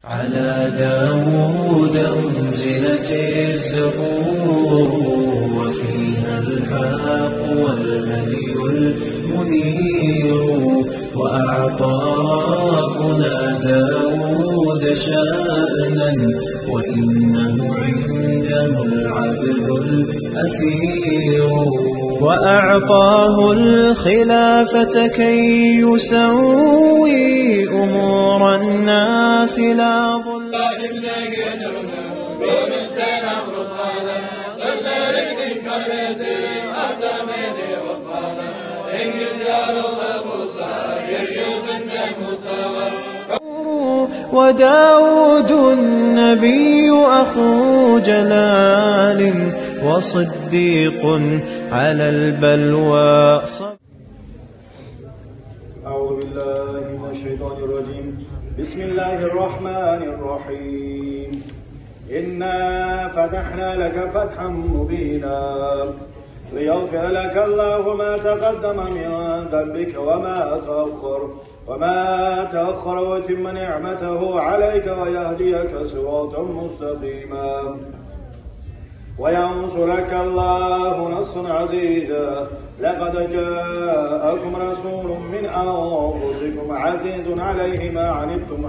على داود أنزلت الزبور وفيها الحق والهدي المنير وأعطانا داود شأنا وإنه عنده العبد الأثير وأعطاه الخلافة كي يسوي أمور الناس لا ظلم وداود النبي أخو جلال وصديق على البلوى. أعوذ بالله من الشيطان الرجيم. بسم الله الرحمن الرحيم. إنا فتحنا لك فتحا مبينا ليغفر لك الله ما تقدم من ذنبك وما تأخر ويتم نعمته عليك ويهديك صراطا مستقيما وينصرك الله نصرا عزيزا. لقد جاءكم رسول من أنفسكم عزيز عليه ما عنتم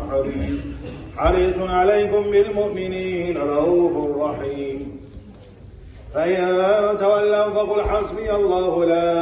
حريص عليكم بالمؤمنين رؤوف رحيم. فإن تولوا فقل حسبي الله لا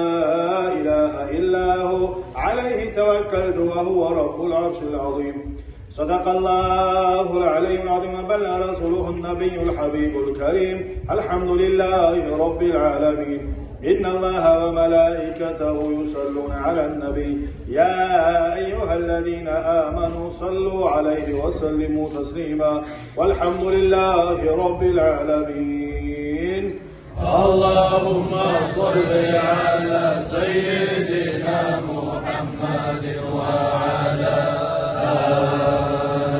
إله إلا هو عليه توكلت وهو رب العرش العظيم. صدق الله العلي العظيم بلغ رسوله النبي الحبيب الكريم. الحمد لله رب العالمين. إن الله وملائكته يصلون على النبي يا أيها الذين آمنوا صلوا عليه وسلموا تسليما والحمد لله رب العالمين. اللهم صل على سيدنا محمد وعلى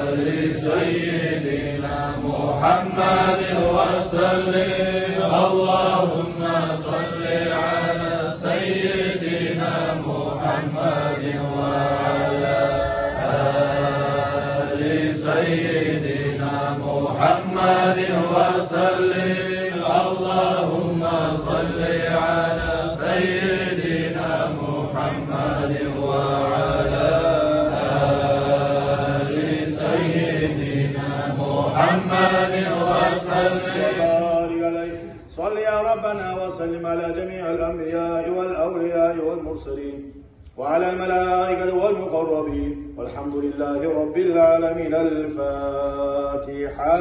آل سيدنا محمد وسلم. اللهم صل على سيدنا محمد وعلى آل سيدنا محمد وسلم. اللهم صل على سيدنا محمد وعلى آل سيدنا محمد وسلم. صل يا ربنا وسلم على جميع الأنبياء والأولياء والمرسلين وعلى الملائكة والمقربين والحمد لله رب العالمين. الفاتحة.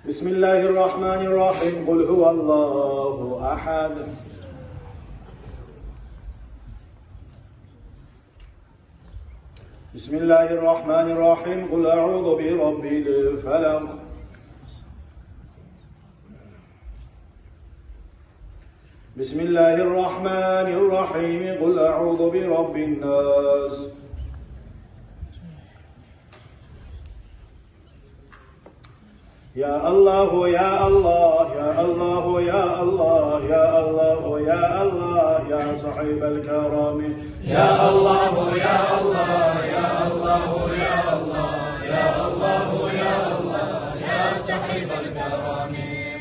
بسم الله الرحمن الرحيم. قل هو الله أحد. بسم الله الرحمن الرحيم. قل أعوذ برب الفلق. بسم الله الرحمن الرحيم. قل أعوذ برب الناس. يا الله يا الله يا الله يا الله يا الله يا الله يا صاحب الكرم. يا الله يا الله يا الله يا الله يا الله يا الله يا صاحب الكرم.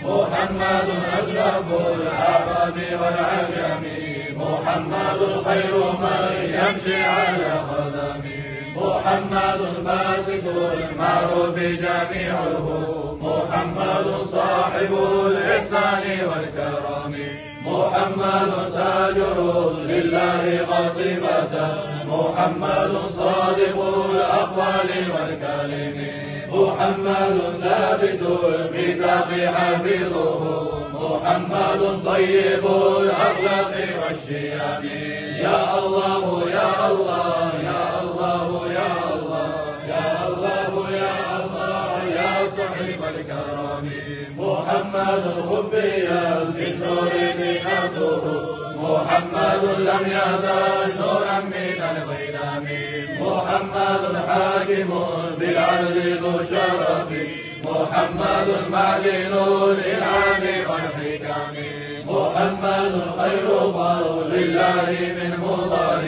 محمد أشرف العرب والعجم. محمد خير من يمشي على قدمه. محمد باسط المعروف جميعه. محمد صاحب الإحسان والكرم. محمد تاج رسل الله قطبة. محمد صادق الأقوال والكلم. محمد ثابت الميثاق حفظه. محمد طيب الأخلاق والشيم. يا الله يا الله يا الله يا الله يا الله يا الله يا صاحب الكرم. محمد ربي بالنور زينته. محمد لم يزل نورا من الظلام. محمد حاكم بالعدل ذو شرف. محمد معدن الإنعام والحكم. محمد خير قول الله من مضر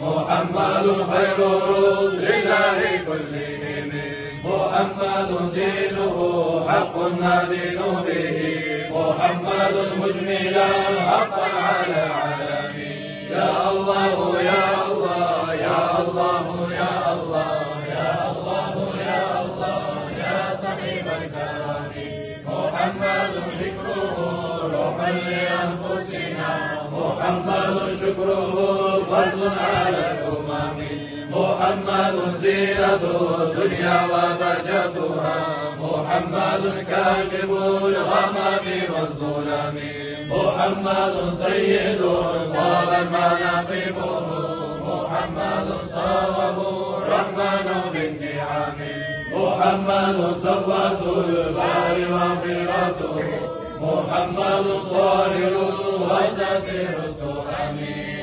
محمد خير رسل الله كلهم محمد دينه حق ندين به محمد مجملا حقا على العالمين يا الله يا الله يا الله يا الله يا الله يا الله يا صاحب الكرم محمد ذكره روحا لأنفسنا محمد شكره فرض على الأمم محمد زينة الدنيا وبهجتها محمد كاشف الغمام والظلم محمد سيد طابت مناقبه محمد صاره الرحمن بالنعم محمد صفوة البحر وخيرته محمد طاهر وستر التهم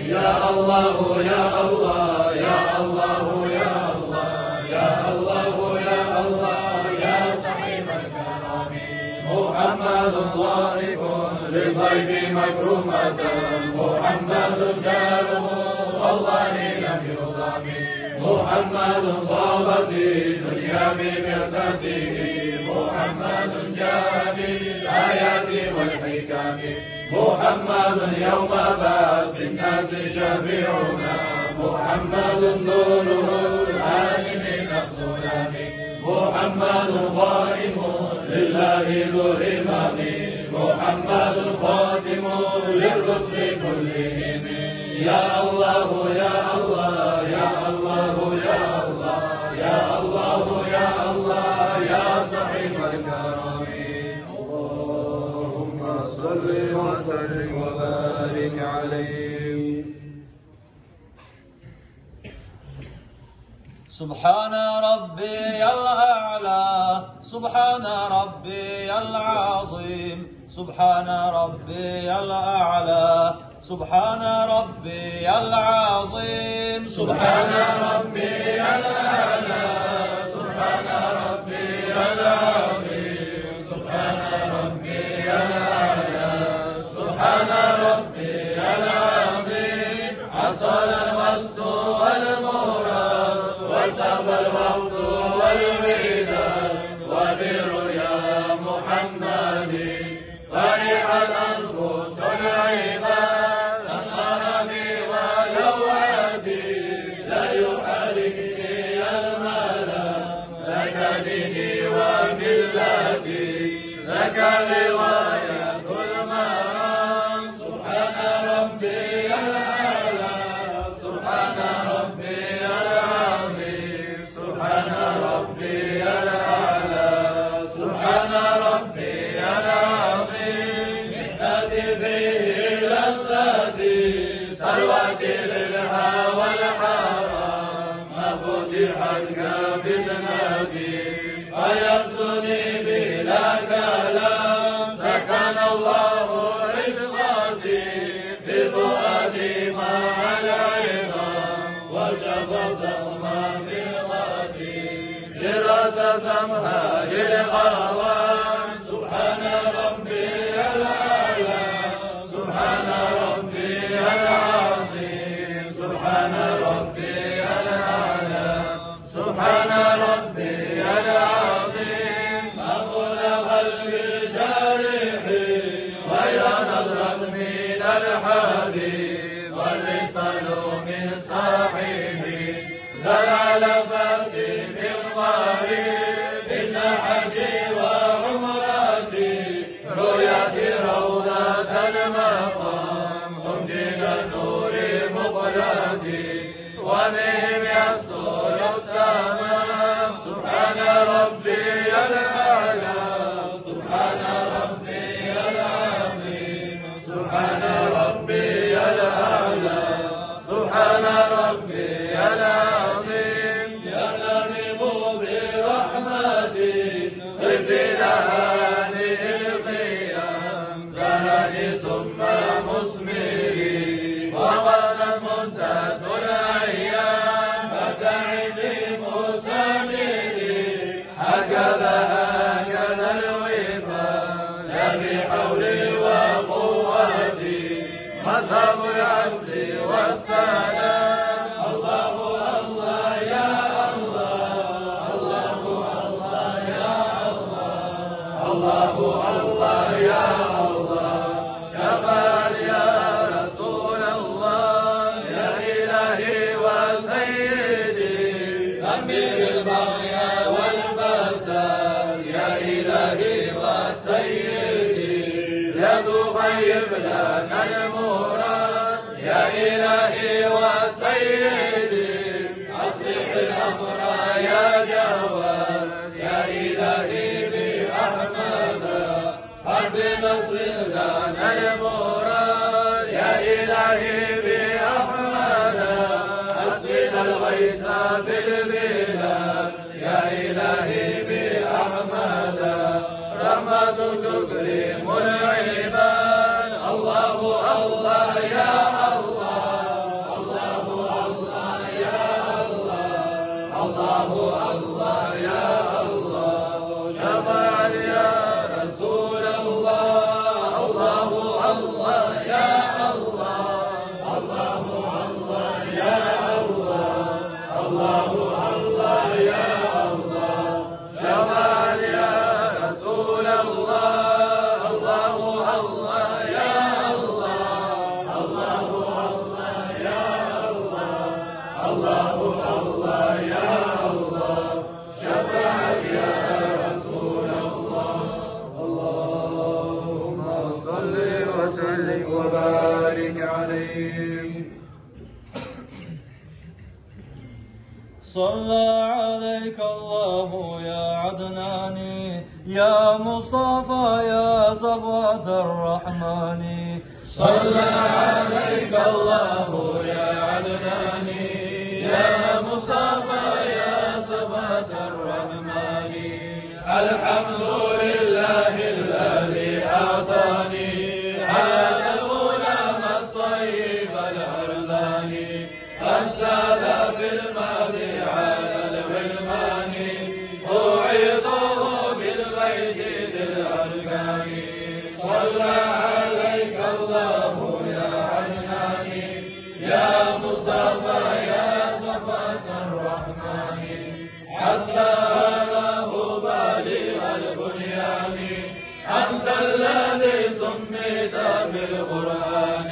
يا الله يا الله يا الله يا الله يا الله يا الله يا صاحب الكرم محمد ضارب للضيف مكرمة محمد جاره والله لم يضم محمد ضابت الدنيا بمرتته محمد جاء بالآيات والحكم محمد يوم بأس الناس شفيعنا محمد نوره الهادي من الظلام محمد قائم لله ذو الإمام محمد خاتم للرسل كلهم يا الله يا الله يا الله يا الله يا الله يا الله يا صاحب الكرم اللهم صل وسلم وبارك عليه سبحان ربي الأعلى سبحان ربي العظيم سبحان ربي الأعلى سبحان ربي العظيم سبحان ربي الأعلى سبحان ربي العظيم سبحان ربي الأعلى سبحان ربي العظيم حصل القصد والمراد وسب الوقت والوداد وبرؤيا محمد فرح الأنفس العباد أنقرني ولوعتي لا يحركني الملا لك ديني وملتي لك رواية المرام سبحان ربي الأعلى سبحان ربي العظيم سبحان ربي الأعلى سبحان ربي العظيم محنتي فيه لذتي ثروتي للهوى والحرام ما فتحت كفتنتي فيسكني بلا كلام سكن الله رزقتي بفؤادي مع العظام وشفى سهما في الغاتي لرأس سمها للغوام سبحان ربي الأعلى سبحان ربي العظيم سبحان ربي الأعلى سبحان ربي العظيم أبلغ الجارح غير نظرة من الحبيب واللسان من صاحبه ذا العلفات في القريب إن حجي وعمرتي رؤيتي روضة المقام هم دين النور مقلتي وبهم يسر السماء سبحان ربي الأعلى سبحان ربي العظيم سبحان ربي الأعلى سبحان ربي العظيم ينام برحمتي ربنا هذه القيام زهدي ثم مسمري وقد مدة الأيام فتعدي مسامري هكذا الوفاء لا بحولي وقوتي باب العز والسلام. الله الله يا الله، الله الله يا الله، الله الله يا الله. شفاعة يا رسول الله، يا إلهي وسيدي، أمير البغي والفساد، يا إلهي وسيدي، لا تغيب لنا المراد، يا إلهي وسيدي، أصلح الأمر يا جواد، يا إلهي بأحمد، ربنا اصلح لنا المراد، يا إلهي بأحمد، أسقنا الغيث في البلاد، يا إلهي بأحمد، رحمة تكرم العباد. الله الله يا الله، الله الله يا الله، الله الله يا الله. شفاعة يا رسول الله، الله الله يا الله، الله الله يا الله، الله الله يا الله. شفاعة يا رسول الله، الله الله يا الله، الله الله يا الله، الله الله يا الله. شفاعة يا رسول الله. اللهم صل وسلم وبارك عليه. صلى عليك الله يا عدناني، يا مصطفى يا صفوة الرحمن. صلى عليك الله يا عدناني، يا مصطفى يا صفوة الرحمن. الحمد لله الذي أعطاني هذا الغلام الطيب العرلاني، أنشد في الماضي على الغلمان، أعيضه بالبيت ذي الأركان. صلى عليك الله يا عدناني، يا مصطفى يا صفوة الرحمن. حتى له بالغ البنيان، أنت الذي سميت بالقرآن.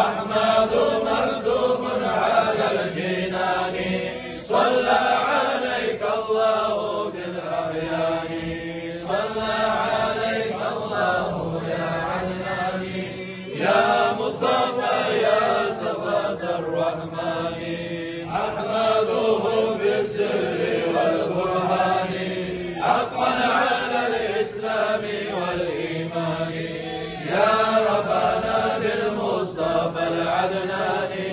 أحمد مكتوب على الجنان، صلى عليك الله بالأعيان. صلى عليك الله يا عدناني، يا مصطفى يا صفوة الرحمن. أحمده بالسر والبرهان، حقا على الإسلام والإيمان. يا ربنا بالمصطفى العدناني،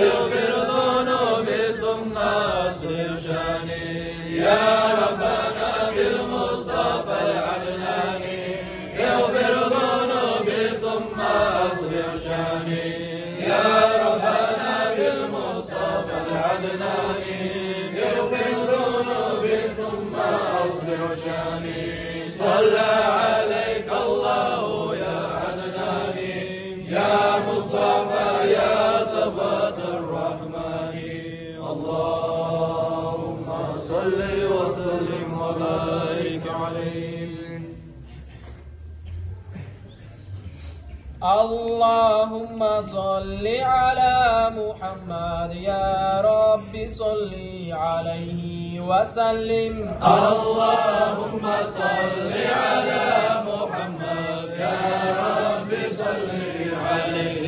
اغفر ذنوبي ثم اصلح شاني. يا ربنا بالمصطفى العدناني، اغفر ذنوبي ثم اصلح شاني. يا ربنا بالمصطفى العدناني، اغفر ذنوبي ثم اصلح شاني. صلى عليك الله يا عدناني، يا مصطفى يا صفوة الرحمن. اللهم صل وسلم وبارك عليه. اللهم صل على محمد، يا رب صل عليه وسلم. اللهم صل على محمد، يا رب صل عليه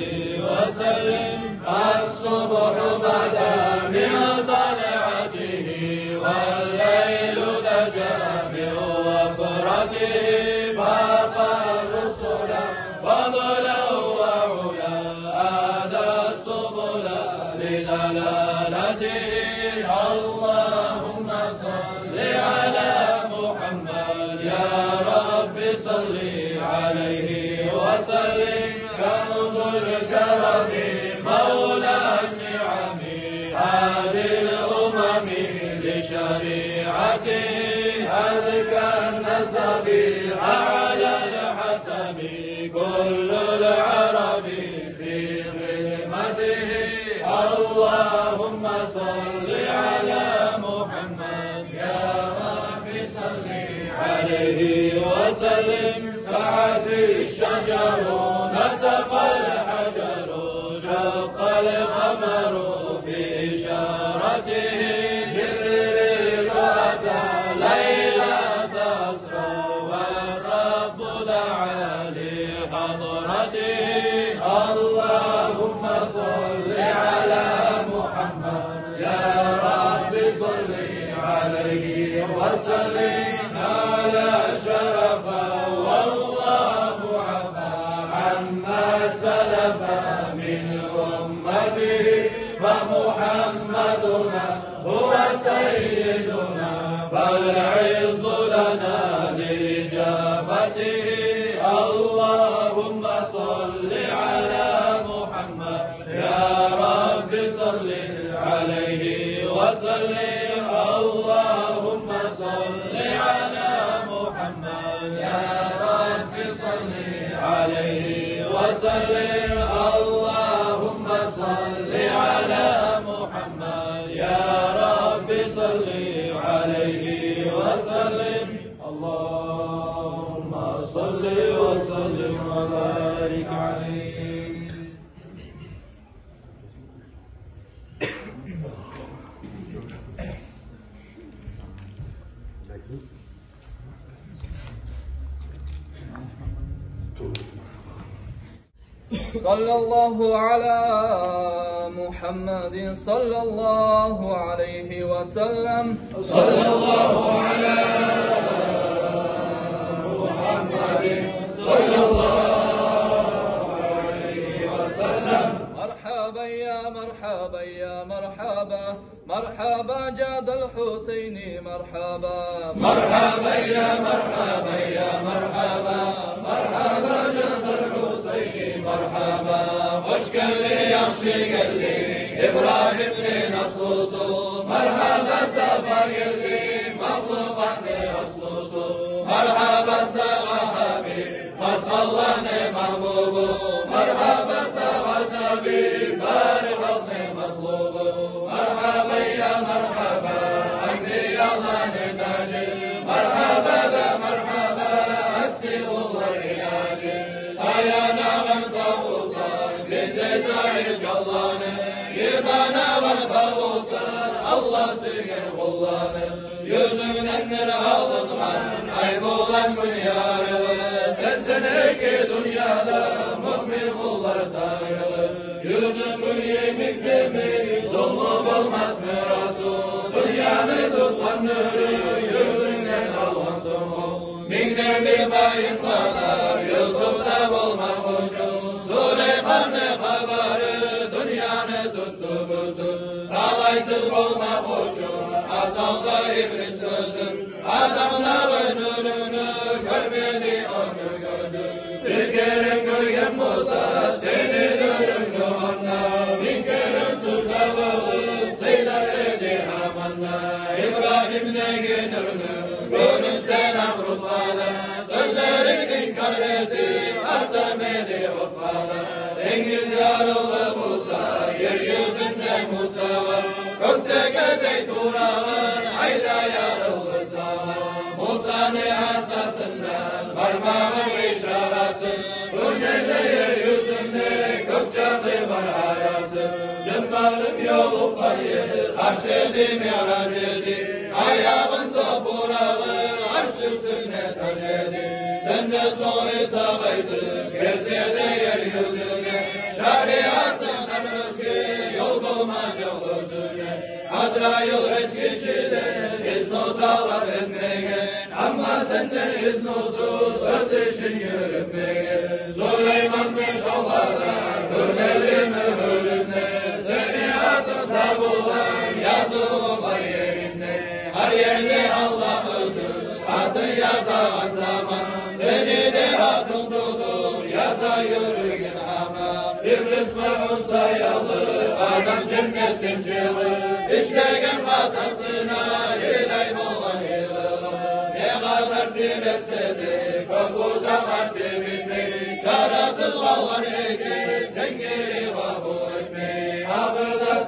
وسلم. الصبح بدا من طلعته، والليل دجى من وفرته، فقال الصلاة فضلا وعلا، آدى السبل لدلالته. اللهم صل على محمد، يا رب صل عليه وسلم. كنز الكرم مولى النعم، هادي الأمم لشريعته. أذكى النسب أعلى الحسب، كل العرب في شرته اللهم صل على محمد يا رب صل عليه وسلم سعد الشجر نطق الحجر شق القمر بإشارته جبريل أتى ليلة أسرى والرب دعا لحضرته اللهم صل على محمد يا رب صل عليه وسلم على شرفا والله عفا عما سلف من أمته فمحمدنا هو سيدنا فالعز لنا لإجابته اللهم صل على محمد يا رب صل عليه وسلم اللهم صل على محمد يا رب صل عليه وسلم اللهم صل على محمد يا رب صل عليه وسلم اللهم صل وسلم وبارك عليه. صلى الله على محمد صلى الله عليه وسلم صلى الله على محمد صلى الله عليه وسلم مرحبا يا مرحبا يا مرحبا مرحبا جاد الحسين مرحبا مرحبا يا مرحبا يا مرحبا مرحبا جاد الحسين مرحبا خوش قلبي يخشي قلبي إبراهيم لنصلصه مرحبا سفر قلبي مخلوقا لأصلصه مرحبا سوى حبيب مسأل الله محبوبه مرحبا سوى طبيب فارغ مطلوبه مرحبا يا مرحبا عندي الله نتاجي مرحبا لا مرحبا أسير الله رياجي أيانا والبوصر لتجعل قلاني يبانا والبوصر الله سيقر والله yüzünden ağlıklan aybolan dünyada sensenek dünyada mümin kullar tanrı yüzün gül yemekte mi zulmü olmaz mı Resul dünyanı tutkan nürü yüzünden alman sonu minden bir bayın kadar Yusuf'ta olmak uçun Süleyman'ı haberı dünyanı tuttu bütün alaysız olmak uçun Azamda iblis sözüm adamların önünü görmedi onu gördü bir kere görgen Musa seni göründü onunla bin kere sultanlığı seyler edi amanla İbrahim'le gününü görünsen Avrupa'da sözlerini inkar etti Artemedi Urfa'da Dengiz yarıldı Musa yeryüzünde Musa var gökteki zeytunalar ayda yarıldı sağa Musa'nın asasından parmağı işarası bu gece yeryüzünde gök çatı var arası Cımbarım yolu payı arşedi mi'raç edi ayağın toprağı arş üstüne taşedi sen de soy sağaydı gelse de yeryüzüne şeriatından özgü yol bulmak yol özüne Azrail hiç kişiden izni talep etmeyen ama senden iznusuz öz işin yürütmeyen Süleyman'ın şallara hürmeli mühüründe seni atın tabular yazılar yerinde her yerde Allah'ıdır atın yazan zaman seni de atın tutur yaza yürüyen ama İblis mahvusa yalı adam cennetten çığır işlegen hatasına ilay olan yılı ne kadar diletse de kokuza vardı bitmek şarasız olan eki tengeri kabul etmek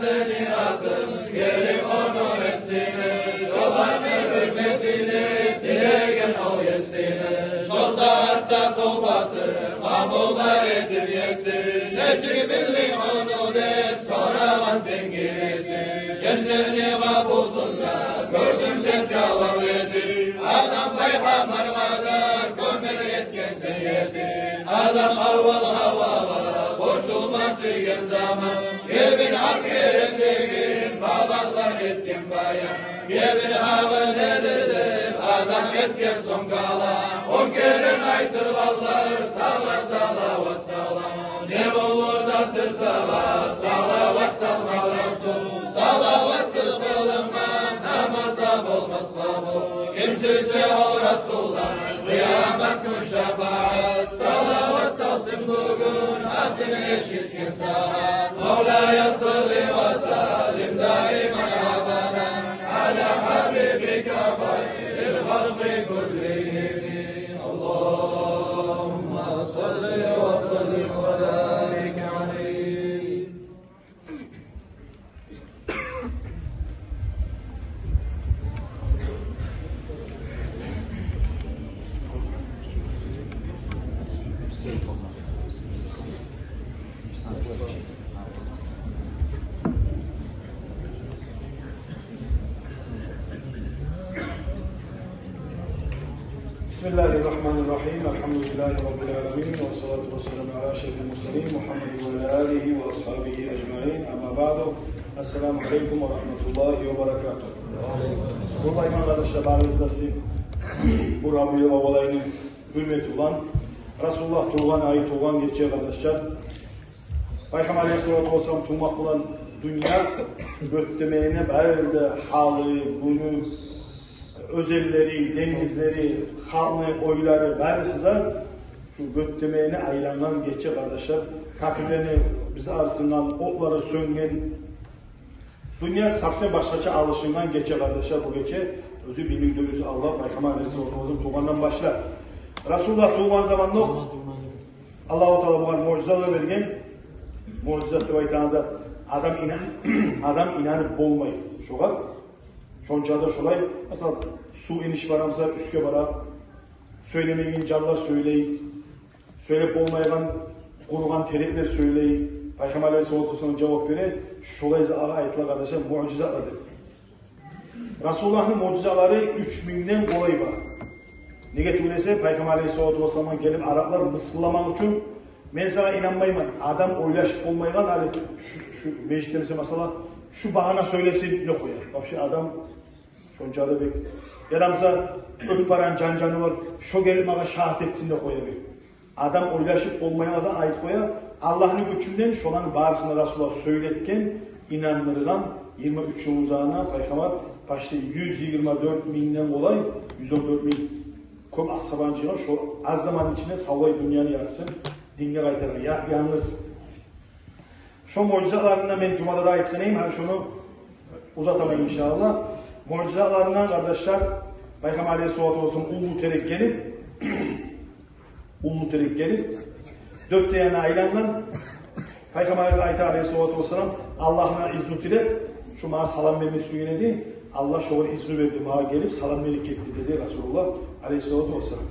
seni atın, gelip onu etsine. Çobanı hürmetini, dilegen o yesine. Şu saatte topası, kabullar edip yesin. Necibilli onu deyip, sonra vantin girsin. Kendini kabulsunlar, gördüm de cevap edip. Adam peygamber kadar, kömür etkense yedi. Adam havalı, boşulmaz diyen zaman. Gebin hak yerindegin, babaklar etkin bayan. Gebin hava nedir deyip, adam etken son kala. O kere aytır vallar, sala salavat sala. Ne olur dattır sala, salavat salma Resul. Salavatsız kılınmaz, namazda olmaz kabul. Kimsirse o Resulullah, kıyamet gün şefaat. Salavat salsın bugün, adını eşitkin saat. Mevla'ya salli ve salim daiman abada. Ala habibike hayril halqi kullihim. Allahümme salli ve sallim ve barik aleyh. Bismillahirrahmanirrahim. Elhamdülillahi Rabbil alemin. Ve salatu ve selamu ala şerefil murselin. Muhammed ve alihi ve ashabihi ecmaîn. Amma ba'du. Esselamu aleyküm ve rahmetullahi ve berekatuhu. Burada iman kardeşler bağırızdası bu Rabi'l olayının hürmeti olan Resulullah tuğan ayı tuğan geçecek kardeşler. Peygamber Aleyhisselatü Vesselam tuğmak olan dünya göttemeyine böyle halı, bunu özelleri, denizleri, kanlı, oyları, berisi de şu göttemeyine aylanan geçecek kardeşler. Kapılarını bize arasından otlara söngen dünya sapse başkaça alışından geçecek kardeşler bu gece. Özü bilmiyoruz Allah Peygamber Aleyhisselatü Vesselam tuğandan başlar. Resulullah tuğan zamanında Allah-u Teala bana mucizeler vergen. Mucizat diye aytanızda adam inanıp bolmayı. Şoğa şonçada şolay mesela su iniş varamsa üstke vara söylemeyin canlar söyleyin söylep olmayan kurulan terekler söyleyin Peygamber Aleyhisselatü Vesselam cevap verir şolayza ara ayetler kardeşler mucizelerdir. Resulullah'ın mucizeleri 3000'den kolay var. Ne getirmese Peygamber Aleyhisselatü Vesselam'a gelip Araplar mısıllamak için ben sana inanmayayım. Adam oylaşıp olmayan hani şu meclislerimize mesela şu bahana söylesin yok ya. Bak şu adam şoncalı bek. Yadamsa öp paran cancanı var. Şu gelip bana şahit etsin de koyabilir. Adam oylaşıp olmayamazdan ait koya. Allah'ın gücünden şu an bağrısında Resulullah söyletken inanırılan 23 yıl uzağına Peygamber başta 124 binden olay 114 bin kom ashabancıyla şu az zaman içinde savay dünyanı yatsın. Dinle kaytarır. Yalnız şu mucizelerinde ben Cuma'da da ayetleneyim. Hani şunu uzatamayım inşallah. Mucizelerden kardeşler Peygamber Aleyhisselatü Vesselam Ullu Terek gelip dört yana aylandan Peygamber Aleyhisselatü Vesselam Allah'ına izni dilep şu bana salam vermesi söyledi. Allah şoğun izni verdi bana gelip salam verik etti dedi Resulullah Aleyhisselatü Vesselam.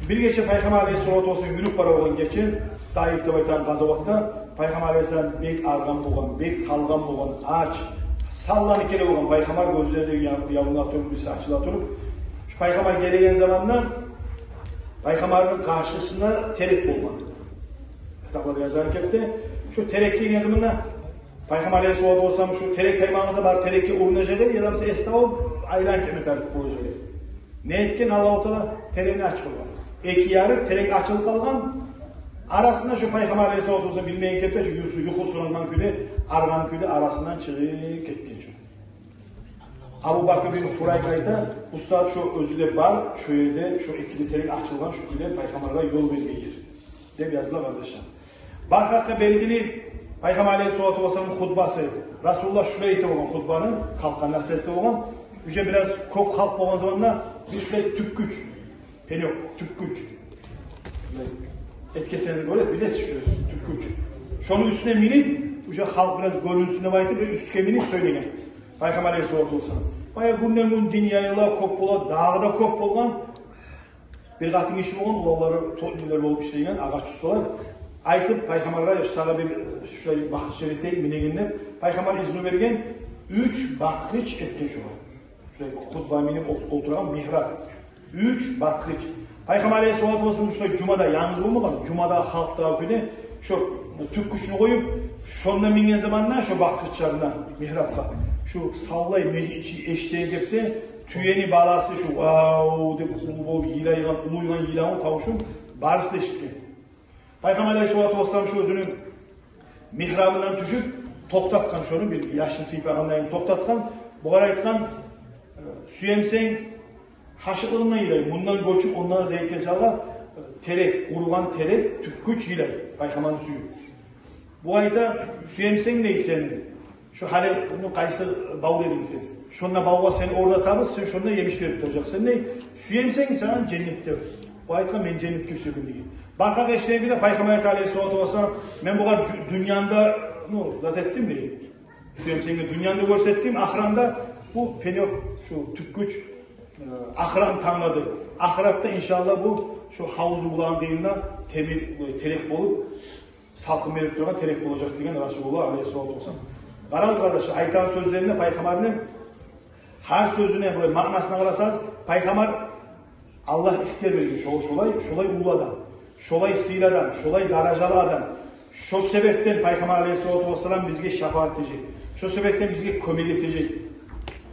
Bir gece Peygamber Aleyhisselatü Vesselam günlük para olan geçen Taif'te baytan gazavatta Peygamber Aleyhisselam bek argan boğan, bek talgan boğan, ağaç sallanı kere boğan Peygamber gözlerinde yavuna oturup, birisi açıla oturup şu Peygamber gelegen zamanlar Peygamber'in karşısına terek bulmak. Kitaplarda yazarken şu terek gelegen zamanlar Peygamber Aleyhisselatü Vesselam şu terek taymağımıza bar terekki uğrunacak ya da mesela esnafı aylan kemi terk koyacak. Ne etken Allah-u Teala tereğini açık olan. Eki yarı terek açılı kalgan arasında şu Peygamber Aleyhisselatü Vesselam bilmeyen kepte şu yuhusundan küle argan küle arasından çıkıp ketken şu. Abu Bakr bin Furaykay'da ustad şu özüde var şu yerde şu ikili terek açılgan şu küle Peygamber'e yol vermeyi diye yazılar kardeşler. Barkakta belgili Peygamber Aleyhisselatü Vesselam'ın hutbası Resulullah şuraya ite olan hutbanın halka nasihatte olan yüce biraz kok halk olan zamanla bir şöyle tüp güç pen yok tüp güç etkiseniz böyle bilesiz şöyle tüp güç şunun üstüne minip Uşa halk biraz görünsün diye aytıp üstüge minip söylegen. Peygamber Aleyhisselatü Vesselam. Baya günden gün din yayıla, köp bola, dağı da köp bolgan. Bir katın işi bolgan, ulanları toplumlar bolup işlegen, ağaç ustalar. Aytıp Peygamber'e sağa bir şöyle vakit şerite minegende Peygamber izni bergen 3 batkıç etken şoğa. Şöyle hutba minip oturan mihrab. 3 batkıç. Peygamber Aleyhisselatü Vesselam şöyle cumada yalnız olmagan, cumada halkta öpüne şu tük kuşunu koyup şonda mingen zamanla şu batkıçlarına mihrapka. Şu sallay meclisi eşteğe de tüyeni balası şu wow de bu yilaygan, umuygan yilaygan tavuşun barısı da eşitken. Peygamber Aleyhisselatü Vesselam şu özünün mihrabından düşüp toktatkan şunu bir yaşlı sıypagandan toktatkan bu kadar aytkan süyemsen haşıklığından yilayın. Bundan göçüp ondan zeytke sala terek, kurugan terek tükküç yilayın. Peygamber'in suyu. Bu ayda süyemsen neysen şu hale bunu kaysı bağlı edin sen. Şunla bağla seni orada tabız, sen şunla yemiş verip duracaksın. Ne? Süyemsen sana cennette. Bu ayda men cennet gibi sökündü. Barka geçtiğine bir de Peygamber Aleyhisselatü Vesselam ben bu kadar dünyanda zat ettim mi? Süyemsen dünyanda görsettim, ahiranda bu penok şu tükküç ahiret tanladı. Ahirette inşallah bu şu havuzu bulan deyimle terek bolup salkın verip duran terek olacak diyen Resulullah Aleyhisselatü Vesselam. Qaraz kardeşler aytan sözlerine Peygamber'in her sözüne böyle manasına qarasanız Peygamber Allah ihtiyar vermiş şolay ulu adam, şolay sıyır adam, şolay darajalı adam. Şu sebepten Peygamber Aleyhisselatü Vesselam bizge şefaat edecek. Şu sebepten bizge kömek edecek.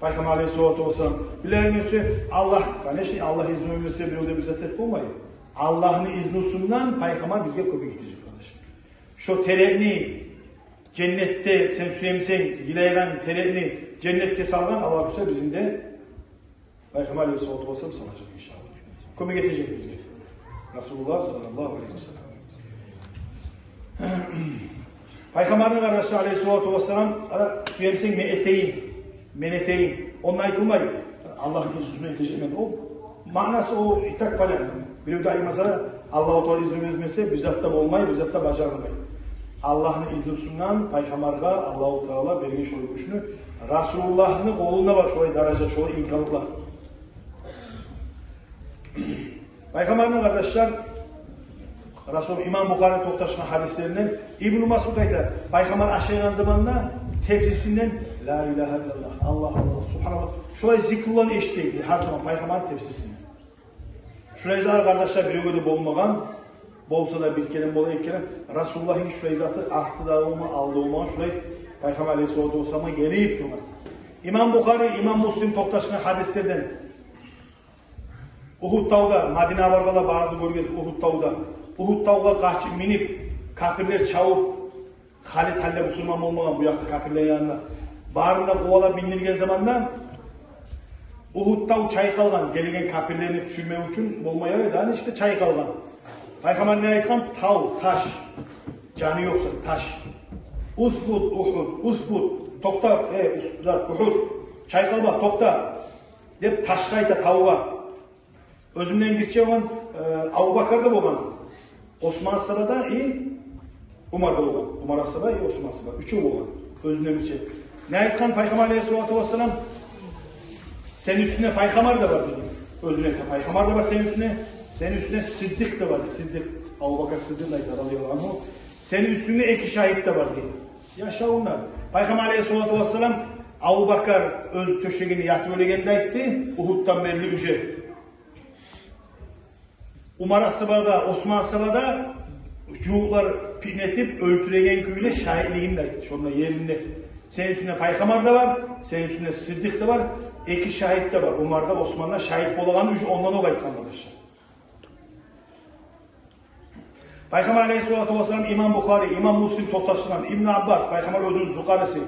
Peygamber Aleyhisselatü Vesselam bilerimizse Allah, kardeşler Allah izni vermese bir öyle bir zat et olmayı. Allah'ın iznusundan Peygamber bizge kömek edecek kardeşler. Şu terenni cennette sen süyemsen yilaygan terenni cennette salgan Allah bize bizim de Peygamber Aleyhisselatü Vesselam salacak inşallah. Kömek edecek bizge. Resulullah sallallahu aleyhi ve sellem. Peygamber'in kardeşi Aleyhisselatü Vesselam süyemsen men eteyim. Onun aytılmayı Allah'ın izniyle edeceğim. O manası o itak falan. Bir de aymasa Allah-u Teala izni vermese bizatta olmayı, bizatta bacarmayı. Allah'ın iznisinden Peygamber'e Allah-u Teala vermiş olduğu şunu Resulullah'ın kolunda var şöyle daraja, şöyle imkanlar. Peygamber'in kardeşler Resul İmam Bukhari toktaşına hadislerinden İbn-i Masud ayda Peygamber aşağıyan zamanında tepsisinden La ilahe illallah, Allah Allah, subhanallah. Şöyle zikrullah'ın eşiteydi her zaman Peygamber tepsisinden. Şuraya zar kardeşler bir öyle bulmagan, bolsa da bir kere bola iki kere Resulullah'ın şuraya zatı arttı da olma, aldı olma, şuraya Peygamber Aleyhisselatü Vesselam'a gelip durma. İmam Bukhari, İmam Müslim toktaşına hadislerden Uhud tağda, Madina vargala bazı bölgesi Uhud tağda. Uhud tağda kaçıp minip, kafirler çavup, Halid halle Müslüman olmadan bu yakta kafirlerin yanına. Bağrında kovala bindirgen zamanda Uhud tağı çaykalgan, geligen kafirlerini düşürmek için olmaya ve daha işte çaykalgan. Peygamber ne aytkan? Tav, taş. Canı yoksa taş. Usbud, Uhud, usbud. Tokta, Uhud. Çaykalma, tokta. Dep taşkayta tavuğa. Özümden geçeceğim olan Abu Bakar'da boğan. Osman Sıra'da iyi, Umar'da boğan. Umar Asır'da iyi, Osman Sıra'da. Üçü boğan. Özümden geçeceğim. Ne aytkan Peygamber Aleyhisselatü Vesselam? Senin üstüne Peygamber de var dedi. Özüne Peygamber de var senin üstüne. Senin üstüne Sıddık da var. Sıddık. Abu Bakar Sıddık da radıyallahu anh. Senin üstünde iki şahit de var dedi. Yaşa onlar. Peygamber Aleyhisselatü Vesselam Abu Bakar öz töşegini yatıp ölegende aytti. Uhud'dan belli üce. Umar Asır'da, Osman Asır'da cuğuklar pinetip öldüregen küyle şahitliğini de aytti. Şunlar yerinde. Senin üstünde Peygamber de var. Senin üstünde Sıddık da var. İki şahit de var. Umar'da, Osman'da şahit olan üç ondan o bayt arkadaşlar. Peygamber Aleyhisselatü Vesselam İmam Bukhari, İmam Müslim toplaşılan İbn Abbas, Peygamber özünün zukarısı.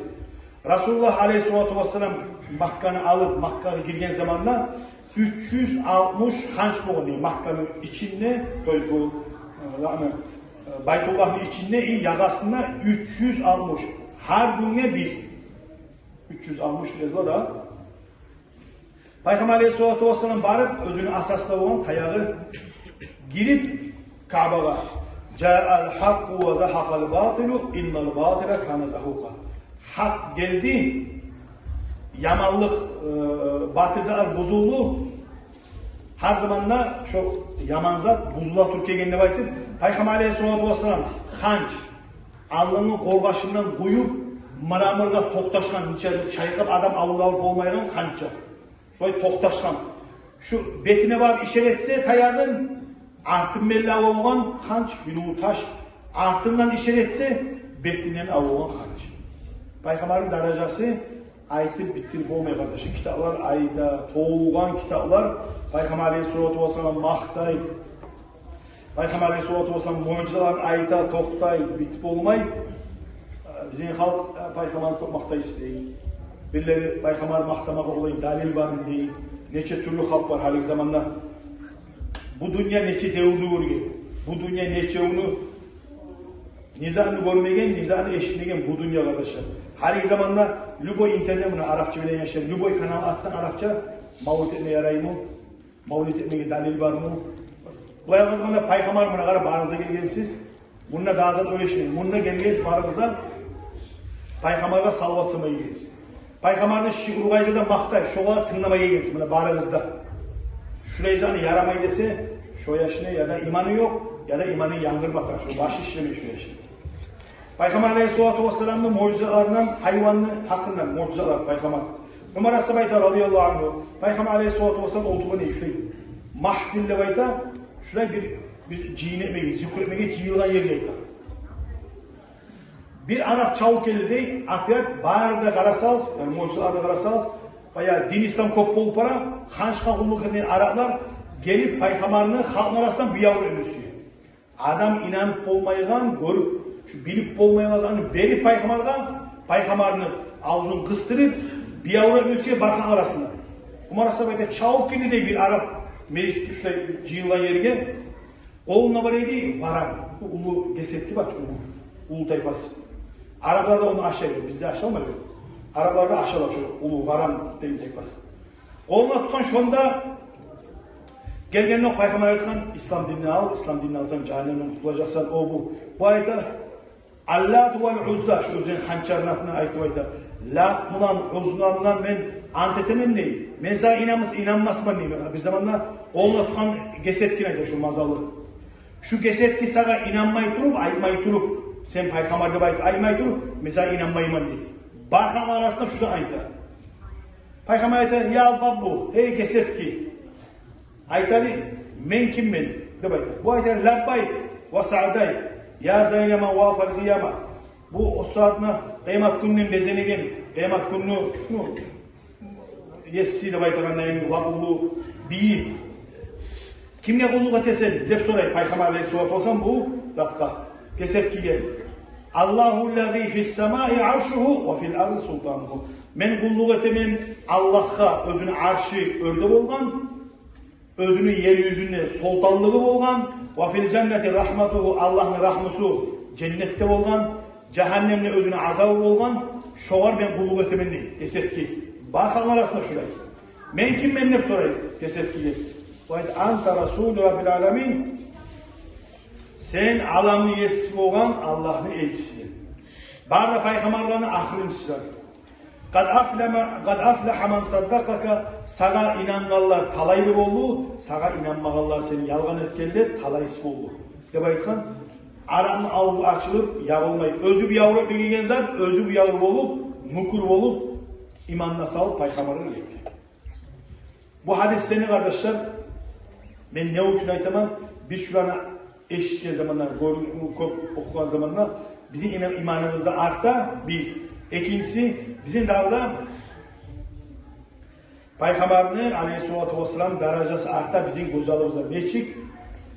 Resulullah Aleyhisselatü Vesselam Makka'nı alıp Makka'ya girgen zamanla 360 hanç boğunu Makka'nın içinde, bu Baytullah'ın içinde yagasında 360. Her güne bir. 360 yazıla da. Peygamber Aleyhisselatü Vesselam barıp özünü asasla olan tayağı girip Kabe'ye Ca'al hakku ve zahaqal batilu innal batile kana zahuqa. Hak geldi, yamanlık, batılzalar bozuldu. Her zamanla şu yaman zat buzula Türkiye'ye gelene baytır. Peygamber Aleyhisselatü Vesselam hanç, Allah'ın korbaşından koyup, mıramırga toktaşkan, içeri çayqab adam alıp olmayan hanç yok. Şöyle toktaşkan. Şu betine var işaretse tayarın, artın belli avuğan hanç, bir taş. Artından işaretse betinden avuğan hanç. Peygamberin derecesi ayetip bittirip olmaya kardeşim. Kitaplar ayda, toğulgan kitaplar Peygamber Aleyhisselatü Vesselam mahtay, Peygamber Aleyhisselatü Vesselam mucizeler ayda, tohtay, bitip olmay. Bizim halk Peygamber'i çok mahtay isteyi. Birileri Peygamber mahtamak olayı dalil var mı değil. Neçe türlü halk var halik zamanda. Bu dünya neçe devri urgi. Bu dünya neçe onu nizanı görmegen, nizanı eşitmegen bu dünya kardeşler. Halik zamanda Lüboy internet bunu Arapça bile yaşar. Lüboy kanal atsan Arapça mavut etmeye yaray mı? Mavut etmeye dalil var mı? Bu ayağınız bana Peygamber buna kadar bağınıza gelgensiniz. Bununla daha zat öleşmeyin. Bununla gelgeniz bağınızda Peygamber'e salavat sımaya gelgeniz. Peygamber'in şiurgaycada mahtay, şoğa tınlamaya gelgeniz buna bağınızda. Şurayı zanı yaramay dese, şu yaşına ya da imanı yok ya da imanı yangırmaktan. Şu başı işlemeyi şu yaşına. Peygamber Aleyhisselatü Vesselam'ın mucizelerinden, hayvanlı hakkından mucizeler Peygamber. Ömer As-Sabayta radıyallahu anh, Peygamber Aleyhisselatü Vesselam otuğu ne? Şurayı mahfille bayta, şuraya bir cihin etmeyi, zikr etmeyi cihilgan yerine ayta. Bir Arap çavuk geldi, akıyat, bağırda karasaz, yani mucizelerde karasaz, bayağı din İslam koppu olup para, hançka kulluk eden Araplar gelip Peygamber'in halklar arasından bir yavru emresiyor. Adam inanıp olmayıgan, görüp, şu bilip olmayamazlarını verip Peygamber'in ağzını kıstırıp bir yavru emresiyor barkan arasında. Umar Sabay'da çavuk gibi de bir Arap meclis şuraya cihilgan yerine koluna varıydı varan. Bu ulu gesetli bak ulu tayfası. Araplar da onu aşağı ediyor. Bizde aşağı olmuyor. Araplar da aşağılar şu ulu varan deyim tayfası. Koluna tutan şu anda gelgenine Peygamber ayetken İslam dinini al, İslam dinini alsan cehennemden kurtulacaksan o bu. Bu ayette Allatu vel Uzza şu özün hançarın adına ayeti ayette. Lat bulan Uzza'dan ben antetemem neyim? Ben sana inanmaz mı neyim? Bir zamanla koluna tutan gesetkine de şu mazalı. Şu gesetki sana inanmayı durup, aymayı durup, sen Peygamber'de bayıp aymayı durup, mesela inanmayı mı neyim? Barkan arasında şu da ayette. Peygamber ayette ya Rabbu, hey gesetki. Aytali men kim men? Bu ayette labbayk ve sa'day. Ya zaynema vafal kıyama. Bu o saatine kıyamet gününün bezenegen, kıyamet gününü yessiyle baytaganlayın vabullu biyi. Kimge kulluk etesen dep soray Peygamber Aleyhisselatü Vesselam bu dakika. Keser ki gel. Allahu lezî fis-semâi arşuhu ve fil-ardı sultanuhu. Men kulluk etemem Allah'a özünün arşı örde bolgan, özünün yeryüzünde sultanlığı bolgan, ve fil cenneti rahmetuhu Allah'ın rahmusu cennette bolgan, cehennemde özüne azabı bolgan, şoğar ben kulluk etemem değil. Keser ki. Barkan arasında şurayı. Men kim men nep soray? Keser ki gel. Anta Rasulü Rabbil Alemin. Sen alamını yesip olan Allah'ın elçisisin. Barda Peygamberlerin ahırıncısı. Kad aflaha man saddakaka. Sana inananlar talaylı oldu. Sana inanmağanlar seni yalgan etkenler talaysız oldu. Dep aytkan aranın avuzu açılıp yağılmayıp. Özü bir yavru bilgen zat, özü bir yavru olup, mukur olup, imanına salıp Peygamber'e gitti. Bu hadis seni kardeşler, ben ne için aytamam? Biz şurana eşitliğe zamanlar, okuyan zamanlar bizim imanımızda arta bir. İkincisi bizim dağda Peygamber'in Aleyhisselatü Vesselam derecesi arta bizim güzelliğimizde neçik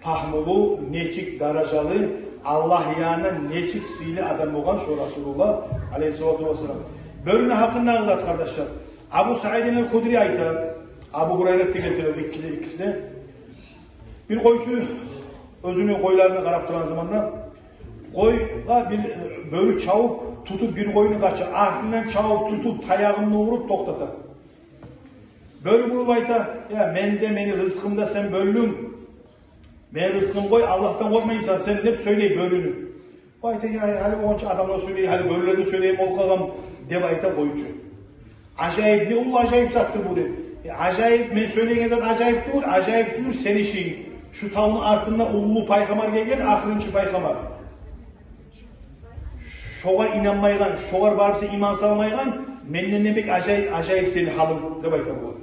tahmulu, neçik derecelı Allah yanına neçik sili adam olan şu Resulullah Aleyhisselatü Vesselam. Bölümün hakkında zat kardeşler. Abu Sa'id'in el-Hudri aytar. Abu Hureyre getirir ikisine. Bir koyucu özünün koylarını karap duran zamanla koyga bir bölü çavup tutup bir koyunu kaçır. Ardından çavup tutup tayağını vurup toktatar. Bölü bunu bayta ya mende meni rızkımda sen böldün. Men rızkım koy, Allah'tan korkmayınsan sen hep söyleyip bölünü. Bu ayta ya hali onca adamlar söyleyip, hali bölülerini söyleyip ol kalam deb ayta koyucu. Acayip ne ulu acayip zattır bu dedi. Acayip men söyleyen zat acayip dur, acayip şudur sen işin. Şu tağın artında ulu paygamar gelgen, ahırıncı paygamar. Şoğar inanmaygan, şoğar barıpsa iman salmaygan, menden demek acayip seni halım deb ayta bu.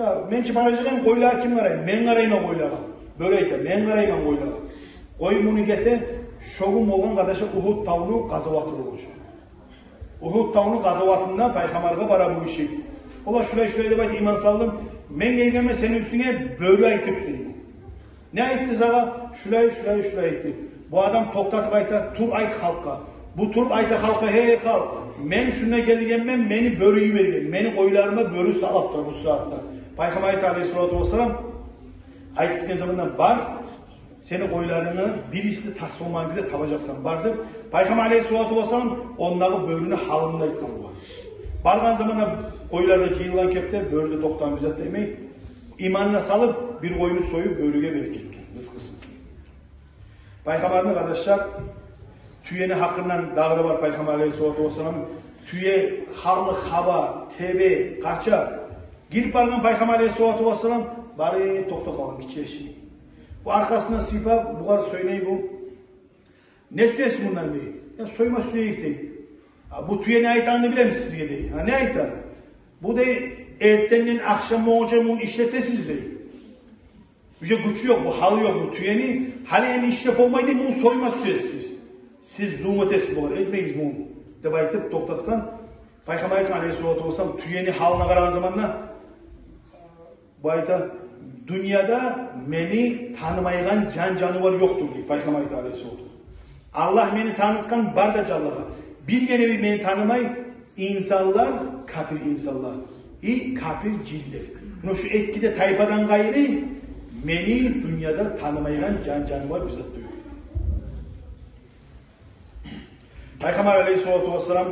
Ya mençi baracağım koylağı kim garayım? Men garayman koylağı. Böyle ayta, men garayman koylağı. Koy bunu gete, şoğum olgan kardeşi Uhud tağını qazavatı olmuş. Uhud tağını qazavatından paygamarga bara bu işi. Ola şuraya deb ayta iman saldım. Men gelgeme senin üstüne böyle aytıp dedi. Ne ayıttı sana? Şuraya ayıttı. Bu adam toktatıp ayta, tur ayt halka. Bu tur ayta halka hey halk. Men şuna gelgenmen meni börüyü vergen. Meni koylarıma börü salaptır bu saatte. Peygamber Aleyhisselatü Vesselam ayet gittiğin zamandan var. Seni koylarını birisi tasmaman gibi tabacaksan vardır. Peygamber Aleyhisselatü Vesselam onları börünü halında aytkan var. Bargan zamanda koylarda cıyılan kepte börüde toktan bizat demeyi imanına salıp bir koyunu soyup börüge bereket rızkısın. Peygamber'in kardeşler tüyeni hakkından dağda var Peygamber Aleyhisselatü Vesselam. Tüye, halı, hava, tebe, kaça. Girip bargan Peygamber Aleyhisselatü Vesselam bari tokta kalın kiçeşi. Bu arkasından sipa bu kadar söyleyi bu. Ne süyesi bundan değil? Ya soyma süyeyi değil. Bu tüye ne ait anını bilir misiniz sizge değil? Ne ait anı? Bu değil, ertenden akşam oğucamun işletesiz değil. Bir şey gücü yok, bu halı yok, bu tüyeni hali hem işlep olmaydı, bunu soyma süyesiz. Siz zoom ötesi olur, etmeyiz bunu. Deb aytıp toktatsan, Peygamber Aleyhisselatü Vesselam tüyeni halına karan zamanla bu ayta dünyada meni tanımaygan can canavar yoktur diye Peygamber Aleyhisselatü Vesselam. Allah meni tanıtkan barda canlılar. Bir gene bir meni tanımay insanlar, kafir insanlar. Kafir ciller. Şu etkide tayfadan gayri meni dünyada tanımaygan can canavar bizzat diyor. Peygamber Aleyhisselatü Vesselam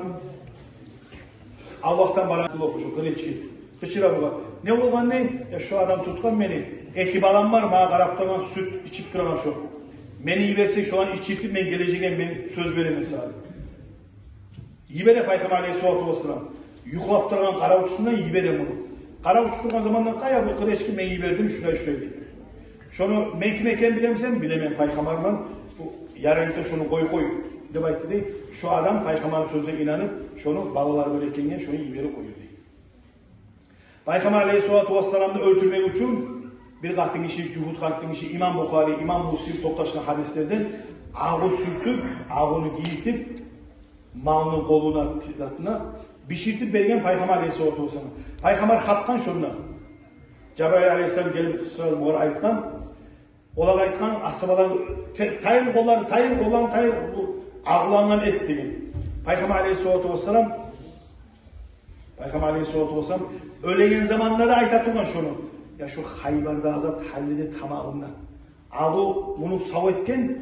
Allah'tan baraklı okuşu, kılıçki. Kıçıra buğa. Ne olgan ne? Ya şu adam tutkan beni. Ekip alan var, bana karaptanan süt içip duran şu. Beni yiversek şu an içirtip ben geleceğim, ben söz veremem sana. Yibere Peygamber Aleyhisselatü Vesselam. Yuklap duran kara uçsundan yibere bunu. Kara uçturgan zamandan kaya bu kılıçki ben yiverdim şuraya değil. Şunu ben kime eken bilemsem bilemem Peygamber'le. Yarınsa şunu koy. Deb aytdı dey. Şu adam Peygamber'in sözüne inanıp şunu balalar böyle ekenge şunu yibere koyuyor dey. Peygamber Aleyhisselatü Vesselam'ı öldürmek için bir katın işi, cuhud katın işi İmam Bukhari, İmam Muslim toptaşılan hadislerden ağı sürtüp, ağını giyitip malının koluna, tilatına bişirtip bergen Peygamber Aleyhisselatü Vesselam. Peygamber hapkan şundan. Cebrail Aleyhisselam gelip ısrarlı muğara aytkan. Olar aytkan, asıbalar, tayır kollarını, ağlangan et degen. Peygamber Aleyhisselatü Vesselam öleyen zamanında da aytatılgan şunu. Ya şu Haybar'da azat hallide tamamına. Ağı bunu sav etken,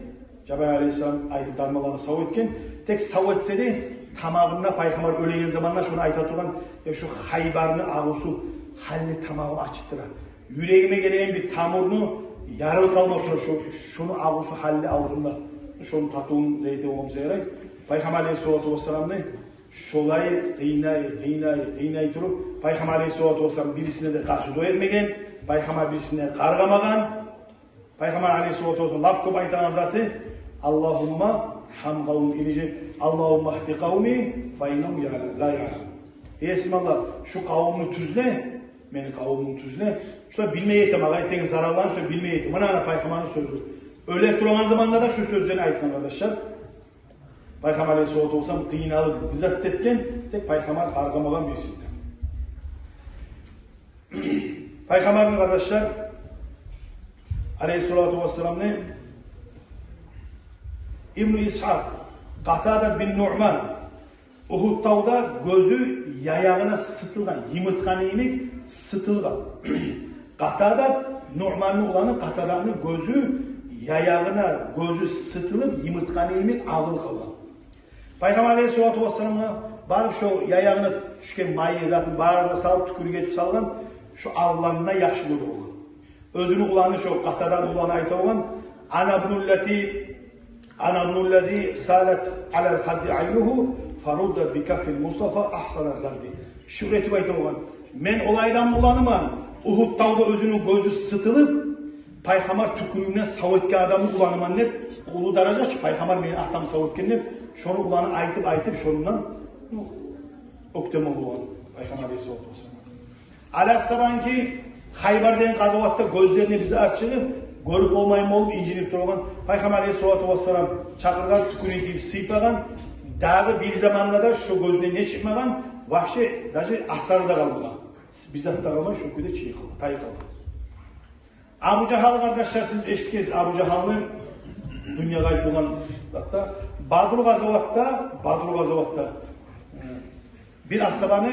Cebrail Aleyhisselam aytıp darmalarını sav etken, tek sav etse de tamamına Peygamber öleyen zamanında şunu aytatılgan. Ya şu Haybar'ın ağısı halli tamamı açıktıra. Yüreğime gelen bir tamurunu yarıl kalma oturur. Şunu ağısı halli ağzında. Şunu tatuğun zeyte olmamıza yaray. Peygamber Aleyhisselatü Vesselam'ı şolay kıynay durup Peygamber Aleyhisselatü Vesselam birisine de karşı doyurmagan, Peygamber birisine kargamagan. Peygamber Aleyhisselatü Vesselam laf köp aytan zatı Allahumma ham kavmi ilice Allahumma hdi kavmi fa innahum la ya'lam. Eyesimallah şu kavmini tüzle, meni kavmini tüzle. Şuna bilmeyetim ağa eteğin zararlarını şöyle bilmeyetim. Bana Peygamber'in sözü. Öyle duran zamanlarda şu sözlerini aytan arkadaşlar. Peygamber Aleyhisselatü Vesselam kıynalı bizzat etken tek Peygamber kargamagan birisinden. Peygamber'in kardeşler Aleyhisselatü Vesselam ne? İbn-i İshak Qatada bin Nu'man Uhud tağda gözü yayağına sıtılgan, yımırtkan yemek sıtılgan. Qatada Nu'man'ın olanı Qatada'nın gözü yayağına gözü sıtılıp yımırtkan yemek ağıl kalgan. Peygamber Aleyhisselatü Vesselam'a barıp şu yayağına düşken mayı zaten bağırına salıp tükürü geçip salgan şu ağlanına yaşlı oldu. Özünü kulağını şu Qatada'nın olanı ayta olan ana ibnullati salat alal haddi aynuhu farudda bikafil Mustafa ahsanal haddi. Şu etip aytılgan. Men olaydan bulanıman. Uhud tağda özünün gözü sıtılıp Paygambar tükürüğüne savutke adamı ulanıman dep, ulu daraja çık Paygambar meni ahtam savutken dep, şonu ulanı aytıp şonundan ökteme olan Paygambar Aleyhisselatü Vesselam. Alassaban ki Haybar'dan gazavatta gözlerini bize açılıp, görüp olmayın olup incinip durgan Paygambar Aleyhisselatü Vesselam çakırgan tükürüğünü deyip sıypagan, dağı bir zamanla da şu gözüne ne çıkmagan, vahşi daşı asarda kaldılar. Bizzat da kalmayın şu köyde çiğ kaldı, tayı kaldı. Abu Cahal kardeşler siz eşitkeyiz Abu Cahal'ın dünyada aytılan hatta Badr Gazavatta bir asabanı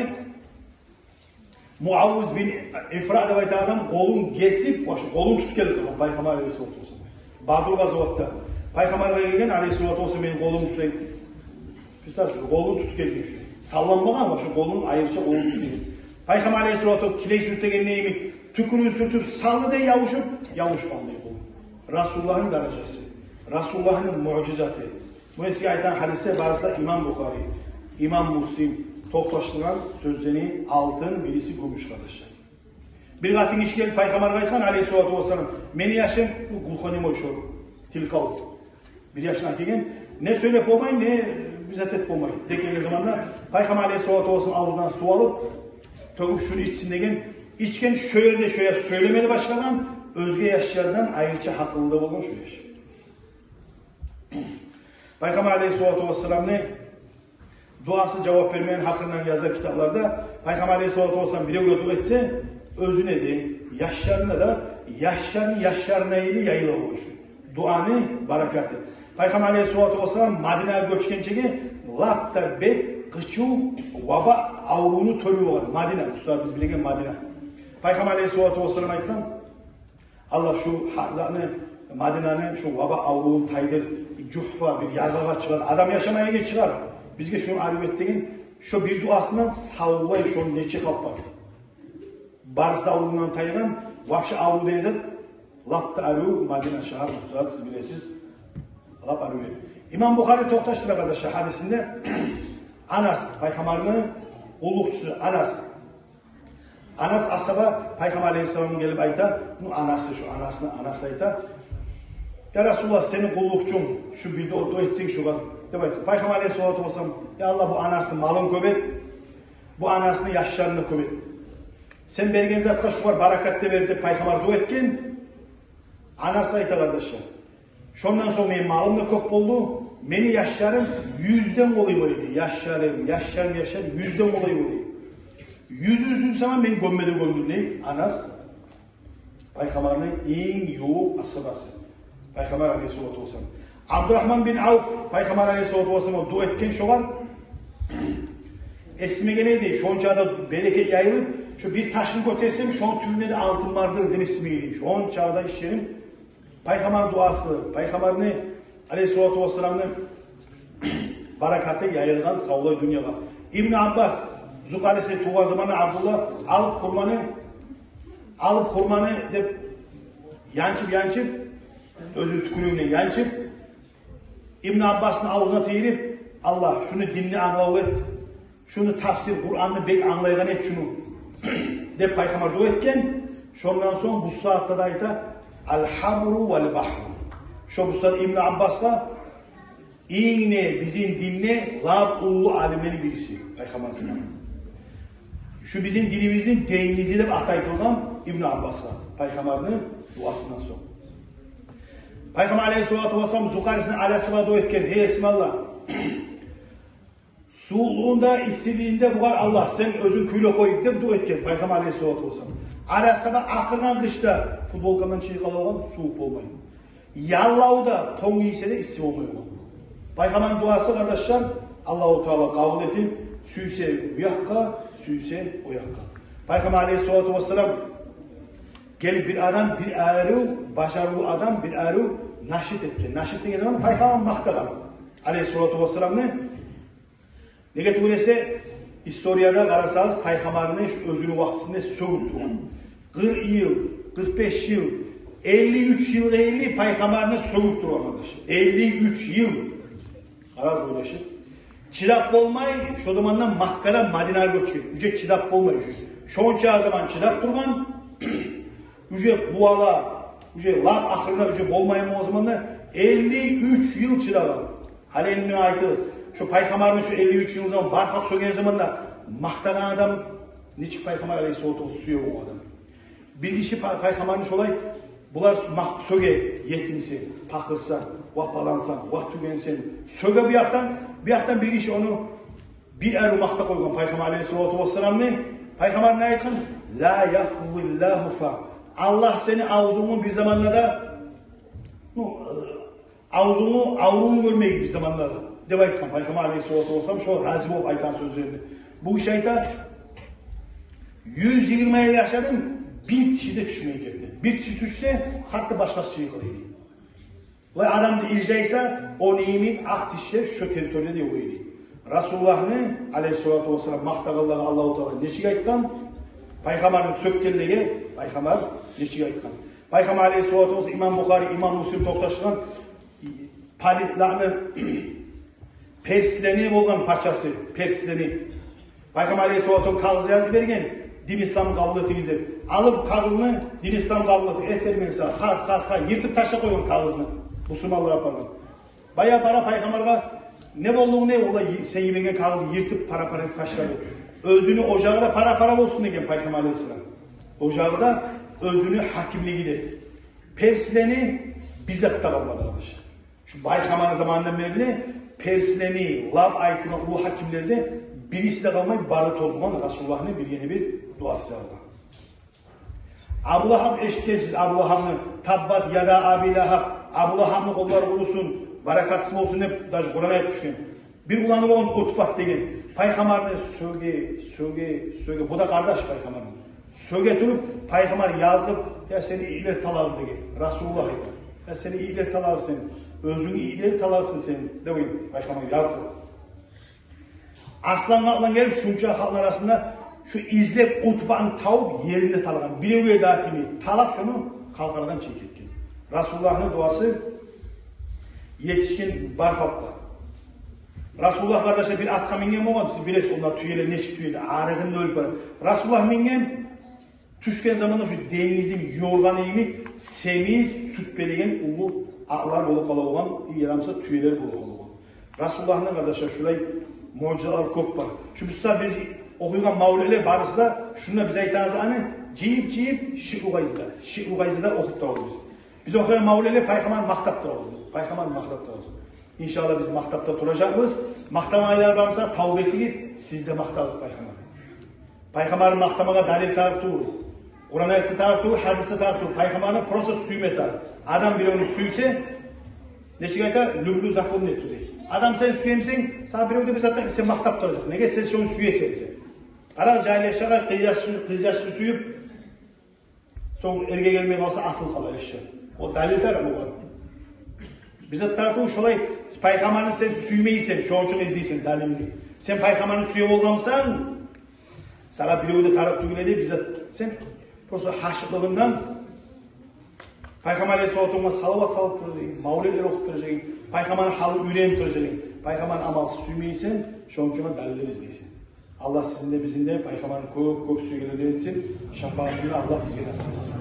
Muavuz bin İfra deb aytgan kolun kesip, kolun tutib keldi Paygambar Aleyhisselatü Vesselam. Badr Gazavatta Paygambarga kelgen Aleyhisselatü Vesselam menin kolum şuray kolun tutib keldi. Sallanmagan şu kolun ayırça kolun tutib keldi. Paygambar Aleyhisselatü kiley sürtegen neymi tükürüğü sürtüp sallı diye yavuşmandı bu. Resulullah'ın derecesi, Resulullah'ın mucizatı. Bu eski aytan hadiste varsa İmam Bukhari, İmam Muslim toplaştıran sözlerini altın birisi gümüş kardeşler. Bir katın iş geldi Paygambar'a aytan Aleyhisselatü Vesselam. Meni yaşım bu gulkonim oyşor, tilkavut. Bir yaşına kelgen ne söylep olmayın ne bizzat et olmayın. Dekilgen zamanda Paygambar Aleyhisselatü Vesselam ağzından su alıp tövüp şunu içsin degen İçken şöyle söylemeli başkadan, özge yaşlardan ayrıca hakıllığı bulun şu yaş. Paygambar Aleyhisselatü Vesselam ne? Duası cevap vermeyen hakkından yazar kitaplarda Paygambar Aleyhisselatü Vesselam bile dua etse özüne de, yaşlarına da yaşlarına ili yayıla olmuş. Duanı barakatı. Paygambar Aleyhisselatü Vesselam Madine'ye göçkençeki lapta bek, kıçu, vaba avruğunu törü olan Madine. Bu biz bilegen Madine. Paygambar Aleyhisselatü Vesselam aytkan Allah şu haklarını Madine'nin şu vaba avruğun taydır Cuhfa bir yargıga çıkar adam yaşamaya geç çıkar bizge şunu arif ettiğin şu bir duasından savvay şunu neçe kap var barsa avruğundan taygan vahşi avruğu denizet lapta arı Madine şahar Mustafa siz bilesiz lap arı İmam Bukhari toktaştır arkadaşlar hadisinde Anas Paygambar'ın ulukçusu Anas asaba Paygambar Aleyhisselam'ın gelip ayta, bu anası şu anası ayta. Ya Resulullah senin kullukçun şu bildi o etsin şu var. Deb ayta. Paygambar Aleyhisselatü Vesselam ya Allah bu anasının malın köbet, bu anasının yaşlarını köbet. Sen bergen zatqa şu var barakat de verdi Paygambar dua etken. Anası ayta kardeşler. Şondan sonra benim malım da köp oldu. Meni yaşlarım 100'den olayı var idi. Yaşlarım 100'den olayı var idi. 100 zaman beni gömmedi Anas Paygambar'ın en yoğun asabası. Paygambar Aleyhisselatü Vesselam. Abdurrahman bin Avf Paygambar Aleyhisselatü Vesselam dua etken şu var. Esime geleydi. Şonçada bereket yayılıp şu bir taşını götürsem şon tümüne de altın vardır demişsimi. Şonçada işlerim Paygambar duası. Paygambar'ın Aleyhisselatü Vesselam'ın barakatı yayılgan sağlığı dünyada. İbn Abbas Zukalesi tuğan zamanı Abdullah alıp kurmanı de yançıp özü tükürüğüne yançıp İbn Abbas'ın ağzına teyirip Allah şunu dinle anlav et şunu tafsir Kur'an'ı bek anlaygan et şunu de Paygambar dua etken şondan son bu saatte de ayta Al-Hamru vel-Bahru şu bu saatte İbn Abbas'la İğne bizim dinle lab ulu alimleri birisi Paygambar Aleyhisselam. Şu bizim dilimizin deyimizi de ataytılgan İbn Abbas'a Paygambar'ın duasından sonra. Paygambar Aleyhisselatü Vesselam Zukaris'in alasına dua etken hey Esmallah soğuğunda istediğinde bu var Allah sen özün küyle koy deyip dua etken Paygambar Aleyhisselatü Vesselam. Alasına akırgan kışta futbolkandan çiğkalı olan soğuk olmayın. Yallavda ton giyse de istif olmayın. Paygambar'ın duası kardeşler Allah-u Teala kabul edin. Süyse bu yakka, süyse o yakka. Paygambar Aleyhisselatü Vesselam gelip bir adam, bir ağrı, başarılı adam, bir ağrı naşit etken. Naşit etken zaman Paygambar maktadan. Aleyhisselatü Vesselam ne? Ne getirse, historiada qarasanız Paygambar'ın şu özünü vaxtında söğüp duran. 40 yıl, 45 yıl 53 yıl eyli paykamarını soğuk duran arkadaşlar. 53 yıl. Araz uğraşır. Çidap olmay, şu zamandan Makkara Madina'ya göçüyor. Üce çidap olmay. Şonca zaman çidap durgan, üce kuvala, üce laf ahırına üce olmayın o zaman da 53 yıl çidap var. Hali eline aitiriz. Şu paykamarın şu 53 yıl zaman barkak sögen zamanda mahtanan adam, niçin paykamar aleyhissalatu suyu o adam. Bir kişi paykamarın şolay, bular söge yetimse, pakırsa, vapalansan, vaktügensen, söge bir yaktan bir kişi onu bir erumakta koygan Peygamber Aleyhisselatü Vesselam ne? Peygamber ne aytkan? La yafullahu fa. Allah seni ağzını bir zamanlarda ağzını görmeyi bir zamanlarda de aytkan Peygamber Aleyhisselatü Vesselam şu razı olup aytan sözlerini. Bu iş ayta 120 yıl yaşadım, bir kişi de düşmeye geldi. Bir kişi düşse hatta başkası şey koyuyor. Ve adam da ilceyse o neyimi aktişler şu teritoriyada yok öyle. Resulullah'ını aleyhissalatu vesselam mahtağıllağı Allah-u Teala neçik aytkan? Peygamber'in sökkelliği Peygamber neçik aytkan? Peygamber aleyhissalatu vesselam İmam Bukhari, İmam Müslim toptaşılan palitlarını Persleni olgan parçası, Persleni. Peygamber aleyhissalatu vesselam kağızı yazı vergen, din İslam'ı kabul ettiğinizde. Alıp kağızını din İslam'ı kabul etti. Ettermense, har, yırtıp taşla koyun kağızını. Müslümanlar yaparlar. Bayağı para Peygamber'e ne olduğunu ne ola sen yemeğine kağızı yırtıp para taşladı. Özünü ocağı da para olsun degen Peygamber Aleyhisselam. Ocağı da özünü hakimliği de. Persleni bizzat da kalmadı arkadaşlar. Şu Peygamber'in zamanından beri Persleni, Lab aytılan ulu hakimlerde birisi de kalmayıp barı tozman Resulullah'ın bir yeni bir duası var. Abu Lahab eşitesiz Abu Lahab'ını tabbat ya da Abi Lahab Abu Lahab'ını kolları kurusun, barakatsız olsun hep daş Kur'an'a düşkün. Bir ulanı olan utbat degen. Peygamber'ini söge. Bu da kardeş Peygamber'in. Söge durup Peygamber yazıp ya seni iyiler talar degen. Resulullah ya seni iyiler talar sen. Özünü iyiler talarsın sen. Demeyin Peygamber yazıp. Arslan kalklan gelip şunca halklar arasında şu izlep utbağını tavup yerinde talagan. Bir ev edatimi talak şunu kalkaradan çekirken. Resulullah'ın duası yetişkin bar halkta. Resulullah kardeşe bir atka mingen olmadı. Siz bilesiz onlar tüyeler neçik tüyeler. Ağrıgında ölüp var. Resulullah mingen tüşken zamanında şu denizli yorgan eğimi semiz süt belegen ulu ağlar bolu kala olan yaramsa tüyeler bolu kala olan. Resulullah'ın kardeşe şurayı mucizeler çok var. Şu müstah biz okuyulan mavleler barısı da şununla bize aytanızı anı ciyip şi ugayzıda okup da oluruz. Biz okuyan mavleler Peygamber maktapta oluruz. Peygamber maktapta oluruz. İnşallah biz maktapta duracağız. Maktam aylar varsa tavuk etiniz, siz de maktabız Peygamber. Peygamber'in maktamaga dalil taraftığı, Kur'an ayeti taraftığı, hadisi taraftığı, Peygamber'in proses suymetar. Adam bir onu suyse, neçik ayta lüblü zakon nettu değil. Adam sen suyemsen, sana bir öde bir zaten sen maktap duracak. Nege sen şunu suyesen sen. Ara cahil kız yaşlı suyup, son erge gelmeye kalsa asıl kalır eşya. O dalil tarafı var. Bize tarafı şolay, Peygamber'in sen suymeysen, şu için izleysen dalilini. Sen Peygamber'in suyu olgamsan, sana bir öde taraf tügüledi, bize sen prosto haşıklığından Peygamber Aleyhisselatü'na salavat salıp duracaksın, mavliler okup duracaksın, Peygamber'in halı üreğim duracaksın, Peygamber'in amalsız suymeysen, şu için dalilleri izleysin. Allah sizin de bizim de Peygamber'in köp suyu etsin, şefaatini Allah bize nasip etsin.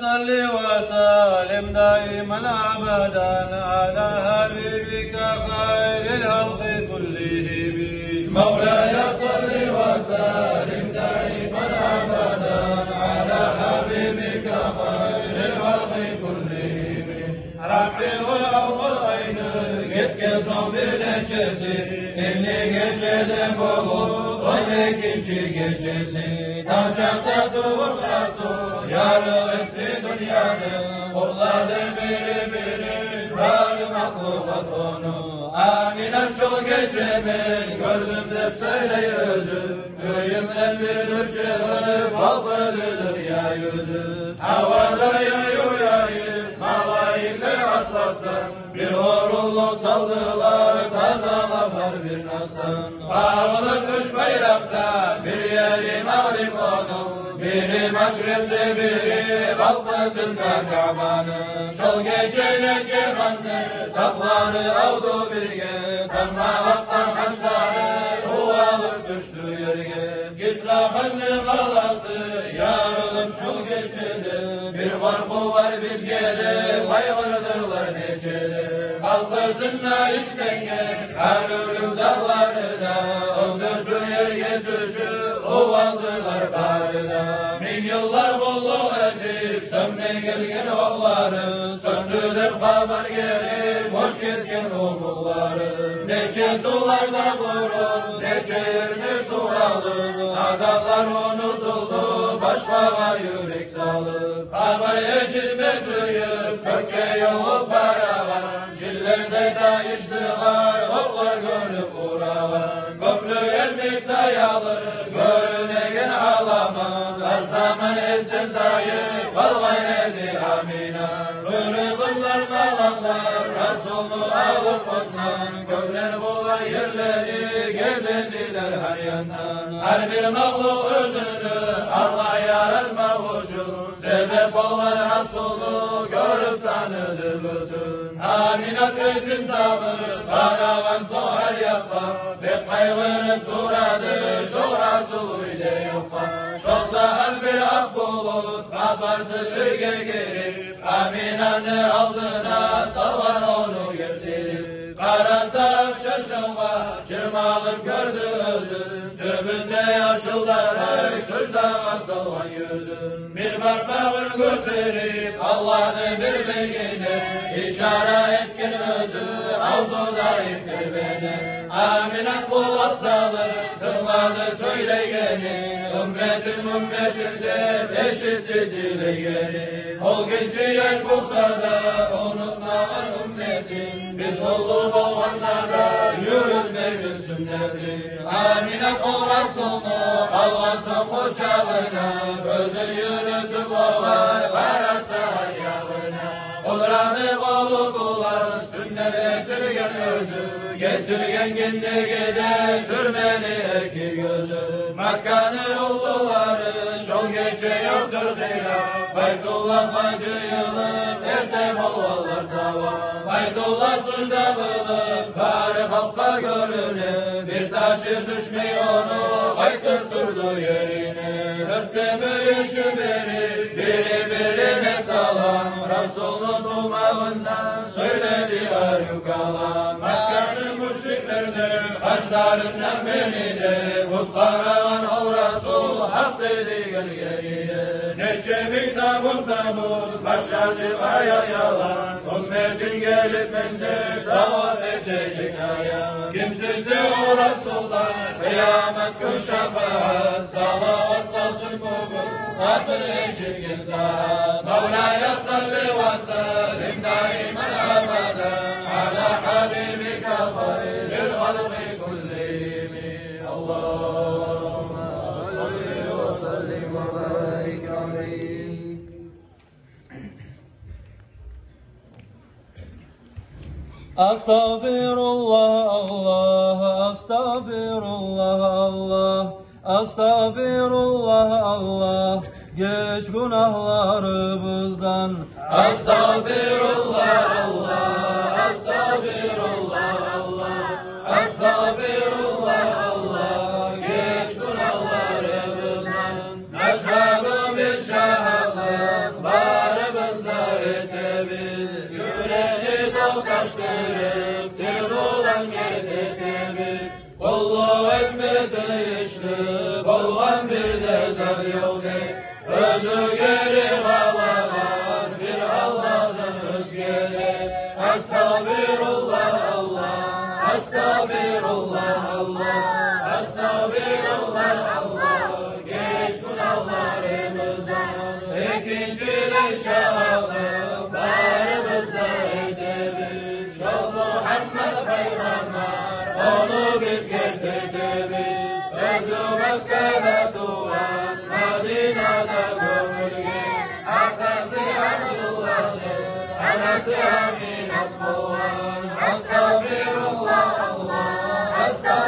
صل وسلم دائما ابدا على حبيبك خير الخلق كلهم مولاي صل وسلم دائما ابدا على حبيبك خير الخلق كلهم ربي الاول عين gitken son bir neçesi elini geçeden bolu o ikinci gecesi tavşakta tuğuk Resul yarı etti dünyanı kulladı biri varım aklıma konu aminem şu gecemin gördüm de söyleyi özü köyümden bir ırkçılık balkıdıdır ya yüzü havada yayı malayikler atlas aslan, bir uğurlu saldılar tazalar bir naslan. Bağlı üç bayrakta bir yeri mağrib oldu, biri maşripte biri kalkmasında Kabe'nin. Şol geceyle cihandı takları avdu birge, kanma vaktan haçları uvalıp düştü yerge. İsrahanlı kalası yarılıp şol geçeli, bir korku var biz gele kaygırdılar neceli. Kalkısınlar işlenge her ölüm dağlarına, öldürdü yerge düşüp uvaldılar barına. Bin yıllar kulluk edip sömne gelgen oğulları, söndürüp haber gelip hoş getken oğulları. Nece sularda vurur, nece yerde sualım, adalar unutuldu, başbağa yürek salıp. Haber yeşilme suyup, kökke yolup baravan, cillerde dayıştılar, oğlar görüp uğravan. Köprü gelmek sayalı, görünegen ağlaman, zaman ezdim dayı, kalmayın edi amina. Kırıklar malanlar, Resulü alıp ondan, gökler bulan yerleri gezindiler her yandan. Her bir mahluk özünü Allah yaratmak için, sebep olan Resulü görüp tanıdı bütün. Amina kızın tabi, karavan soğar yapar, ve kaygını turadı, şu Resulü'yle yapar. Çok sahal bir ak bulut, kaparsız öge girip, Amina'nı aldığına savan onu götürüp. Kara sarıp şaşıma, çırmalıp gördü özüm, tübünde yaşıldarak, sözdağa salvan yüzüm. Bir parmağını götürüp, Allah'ını bir bilgini, işaret etkin özü, avzuda iptir beni. Amina kulak salır, tınladı söyleyeni, ümmetin eşitti dileğeni. Ol genci yaş bulsa da unutmalar ümmetin, biz olduk olanlara yürütmemiz sünneti. Amina kul Resulü almasın kucağına, gözü yürütüp olar vararsa ayağına. Kulranı kolu bulan sünnet ettirgen öldü, geçirgen ginde gide sürmeni eki gözü. Makkanı ulluları şol gece yoktur kıyam, Baytullah bacı yılıp ertem oğullar tava. Baytullah sırda bulup bari halka görünür, bir taşı düşmey onu kaytırtırdı yerine. Örtte büyüşü biri birine salam, Resul'un umağından söyledi ayyukalam. Makkanın müşriklerdir, haçlarından benidir, kutkaravan ol Resul, hak dedi gel geriye. Nece bir tabut, başarcı aya yalan, ümmetin gelip bende tavaf edecek aya. Kimsizde o Resul'dan, kıyamet gün şefaat, salavat salsın bugün, hatır eşirgin saat. Mevla'ya salli ve sellim daimen abadan, ala habibika hayril halqi kullihim. Allahümme salli ve sellim ve barik aleyh. Estağfirullah Allah, estağfirullah Allah, estağfirullah Allah, geç günahlarımızdan. Estağfirullah Allah, estağfirullah Allah, estağfirullah Allah, geç günahlarımızdan. Meşhab-ı bir şahlık barımızda etebiz, yüreği dal taştırıp tirbulan getirtebiz. Kulluğu etmedi işli, bolgan bir de zel yok ey, özü geri havalar bir Allah'tan özgede. Estağfirullah Allah, estağfirullah Allah, estağfirullah Allah, geç günahlarımızdan. İkincili şahlık barımızda edebiz, şol Muhammed Peygamber onu biz getirdibiz. Özü Mekke'de duvar, Medine'de gömülge, atası Abdullah'dır, anası Amine'dir.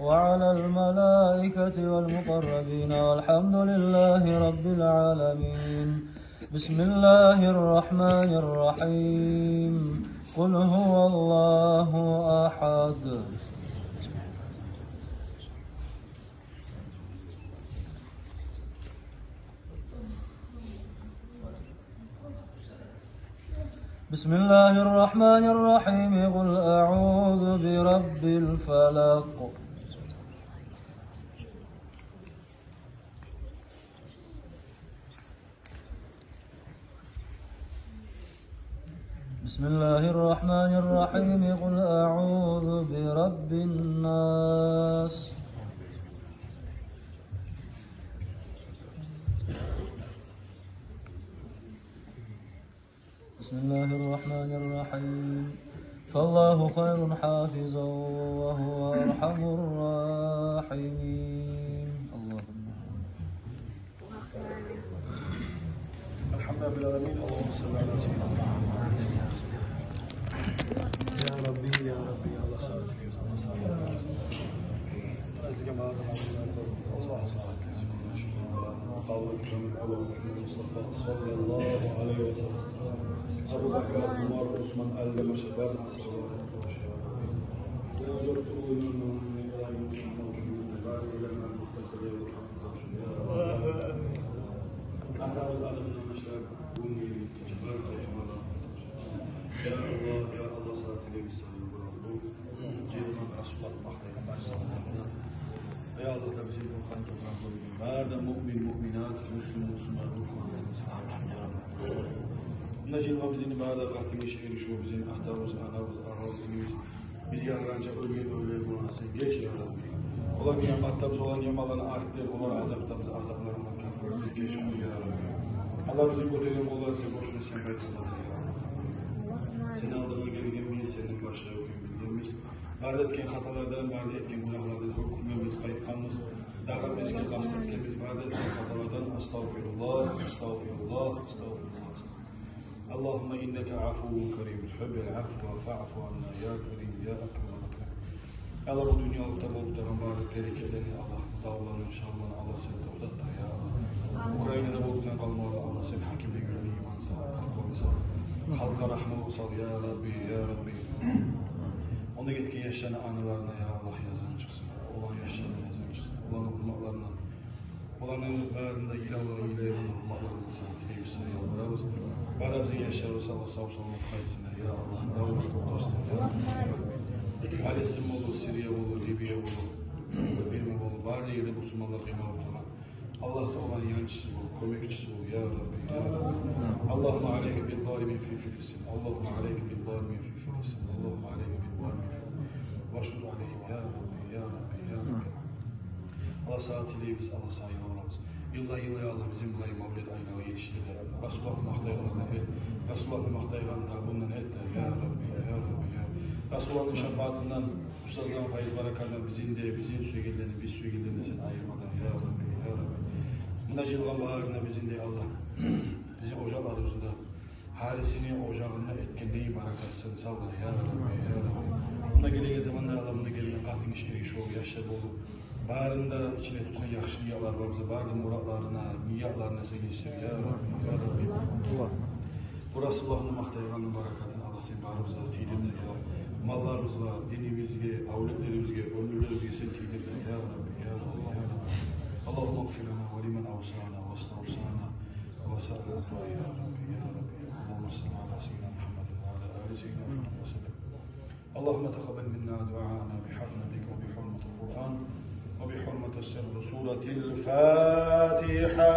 وعلى الملائكة والمقربين والحمد لله رب العالمين. بسم الله الرحمن الرحيم. قل هو الله أحد. بسم الله الرحمن الرحيم. قل أعوذ برب الفلق. بسم الله الرحمن الرحيم. قل أعوذ برب الناس. بسم الله الرحمن الرحيم. فالله خير حافظا وهو أرحم الراحمين. اللهم الحمد لله رب العالمين. اللهم صل على سيدنا محمد. يا ربي يا ربي يا الله صل صلى الله عليه وسلم. أبو بكر عمر عثمان علم شباب يا الله تبجيل وخانك وخانك بعد مؤمن مؤمنات مسلم مسلمات نجد وبزين بعد قاتل شهر شو بزين أحتاوز أناوز أراوز إنيوز بزي أغرانجا أولي أولي أولي أسين جيش يا ربي والله كي أم أحتاوز والله يمالنا أحتر والله عذاب تبز عذاب لنا كفر جيش يا ربي الله بزين قتلهم والله سيبوش نسيم بيت الله يا رب سنة adına gelgemiz senin başına bildiğimiz بعد etken hatalardan, بعد etken günahlardan hükmümüz, kayıtkanımız, dağım eski kastettiğimiz بعد etken hatalardan estağfirullah, estağfirullah, estağfirullah. Allahümme inneke afuvun kerim, hübbel afwa fa'fu anna ya kerim, ya akram akram. Allah bu dünyalıkta bulup da mübarek tehlikelerini Allah, dağlarını, şahlarını Allah seni tavdat da ya Allah. Ukrayna'da buluktan kalmalı Allah seni hakimle güvenli iman sağ, kalkmamı sağ. Halka rahmet olsal ya Rabbi, ya Rabbi. Onda gitki yaşayan anılarına ya Allah yazın çıksın. Olan yaşayan yazın çıksın. Olan okumaklarına. Olanın bağrında ilahları ilahını okumaklarına saatine yüksene yalvararız. Bana bizi yaşar olsa Allah sağ olsun kayıtsın ya Allah. Davul dostum ya Rabbi. Palestin olur, Suriye olur, Libya olur. Birmin olur. Bari yerde bu sumallar kıyma ortadan. Allah olan yancısı ol, komikçisi ol ya Rabbi, ya Rabbi. Allahümme aleyke bil zalimin fi Filistin. Allahümme aleyke bil zalimin fi Filistin. Allahümme aleyke bil zalimin fi Vaşur aleyhim ya Rabbi, ya Rabbi, ya Rabbi. Allah saatiyle biz Allah sayın olamaz. Yılda ya Allah bizim burayı mavlid ayına yetiştirdi. Resulullah'ın mahtaylarına et. Resulullah'ın mahtaylarına bundan et de ya Rabbi, ya Rabbi, ya Rabbi. Resulullah'ın şefaatinden, ustazların faiz barakarına bizim sügillerini, biz sügillerini sen ayırmadan ya Rabbi, ya Rabbi. Münacilgan baharına bizim de Allah, bizi ocaklarımızda harisini ocağına etkinliği barakatsın sağla ya Rabbi, ya Rabbi. Buna geleceği zamanlar Allah'ın geldiğin katın işleri şu yaşta bolu. Baharında içine tutan yakşı niyatlar var bize, baharın muratlarına, niyatlarına sen geçtir ya Rabbi, ya Rabbi. Bu Resulullah'ın mahtayganının barakatını Allah senin bağrımıza tiydirdir ya. Mallarımızla, dinimizle, avletlerimizle, ömürlerimizle sen tiydirdir ya Rabbi, ya Rabbi, ya Rabbi. اللهم اغفر لنا ولمن اوصانا واستوصانا وسألنا يا ربي يا ربي. اللهم صل على سيدنا محمد وعلى ال سيدنا محمد وسلم. اللهم تقبل منا دعاءنا بحرمتك وبحرمة القرآن وبحرمة السر سورة الفاتحة.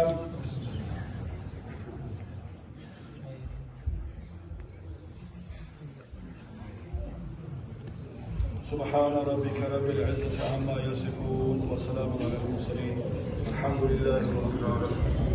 سبحان ربك رب العزة عما يصفون وسلام على المرسلين الحمد لله رب العالمين.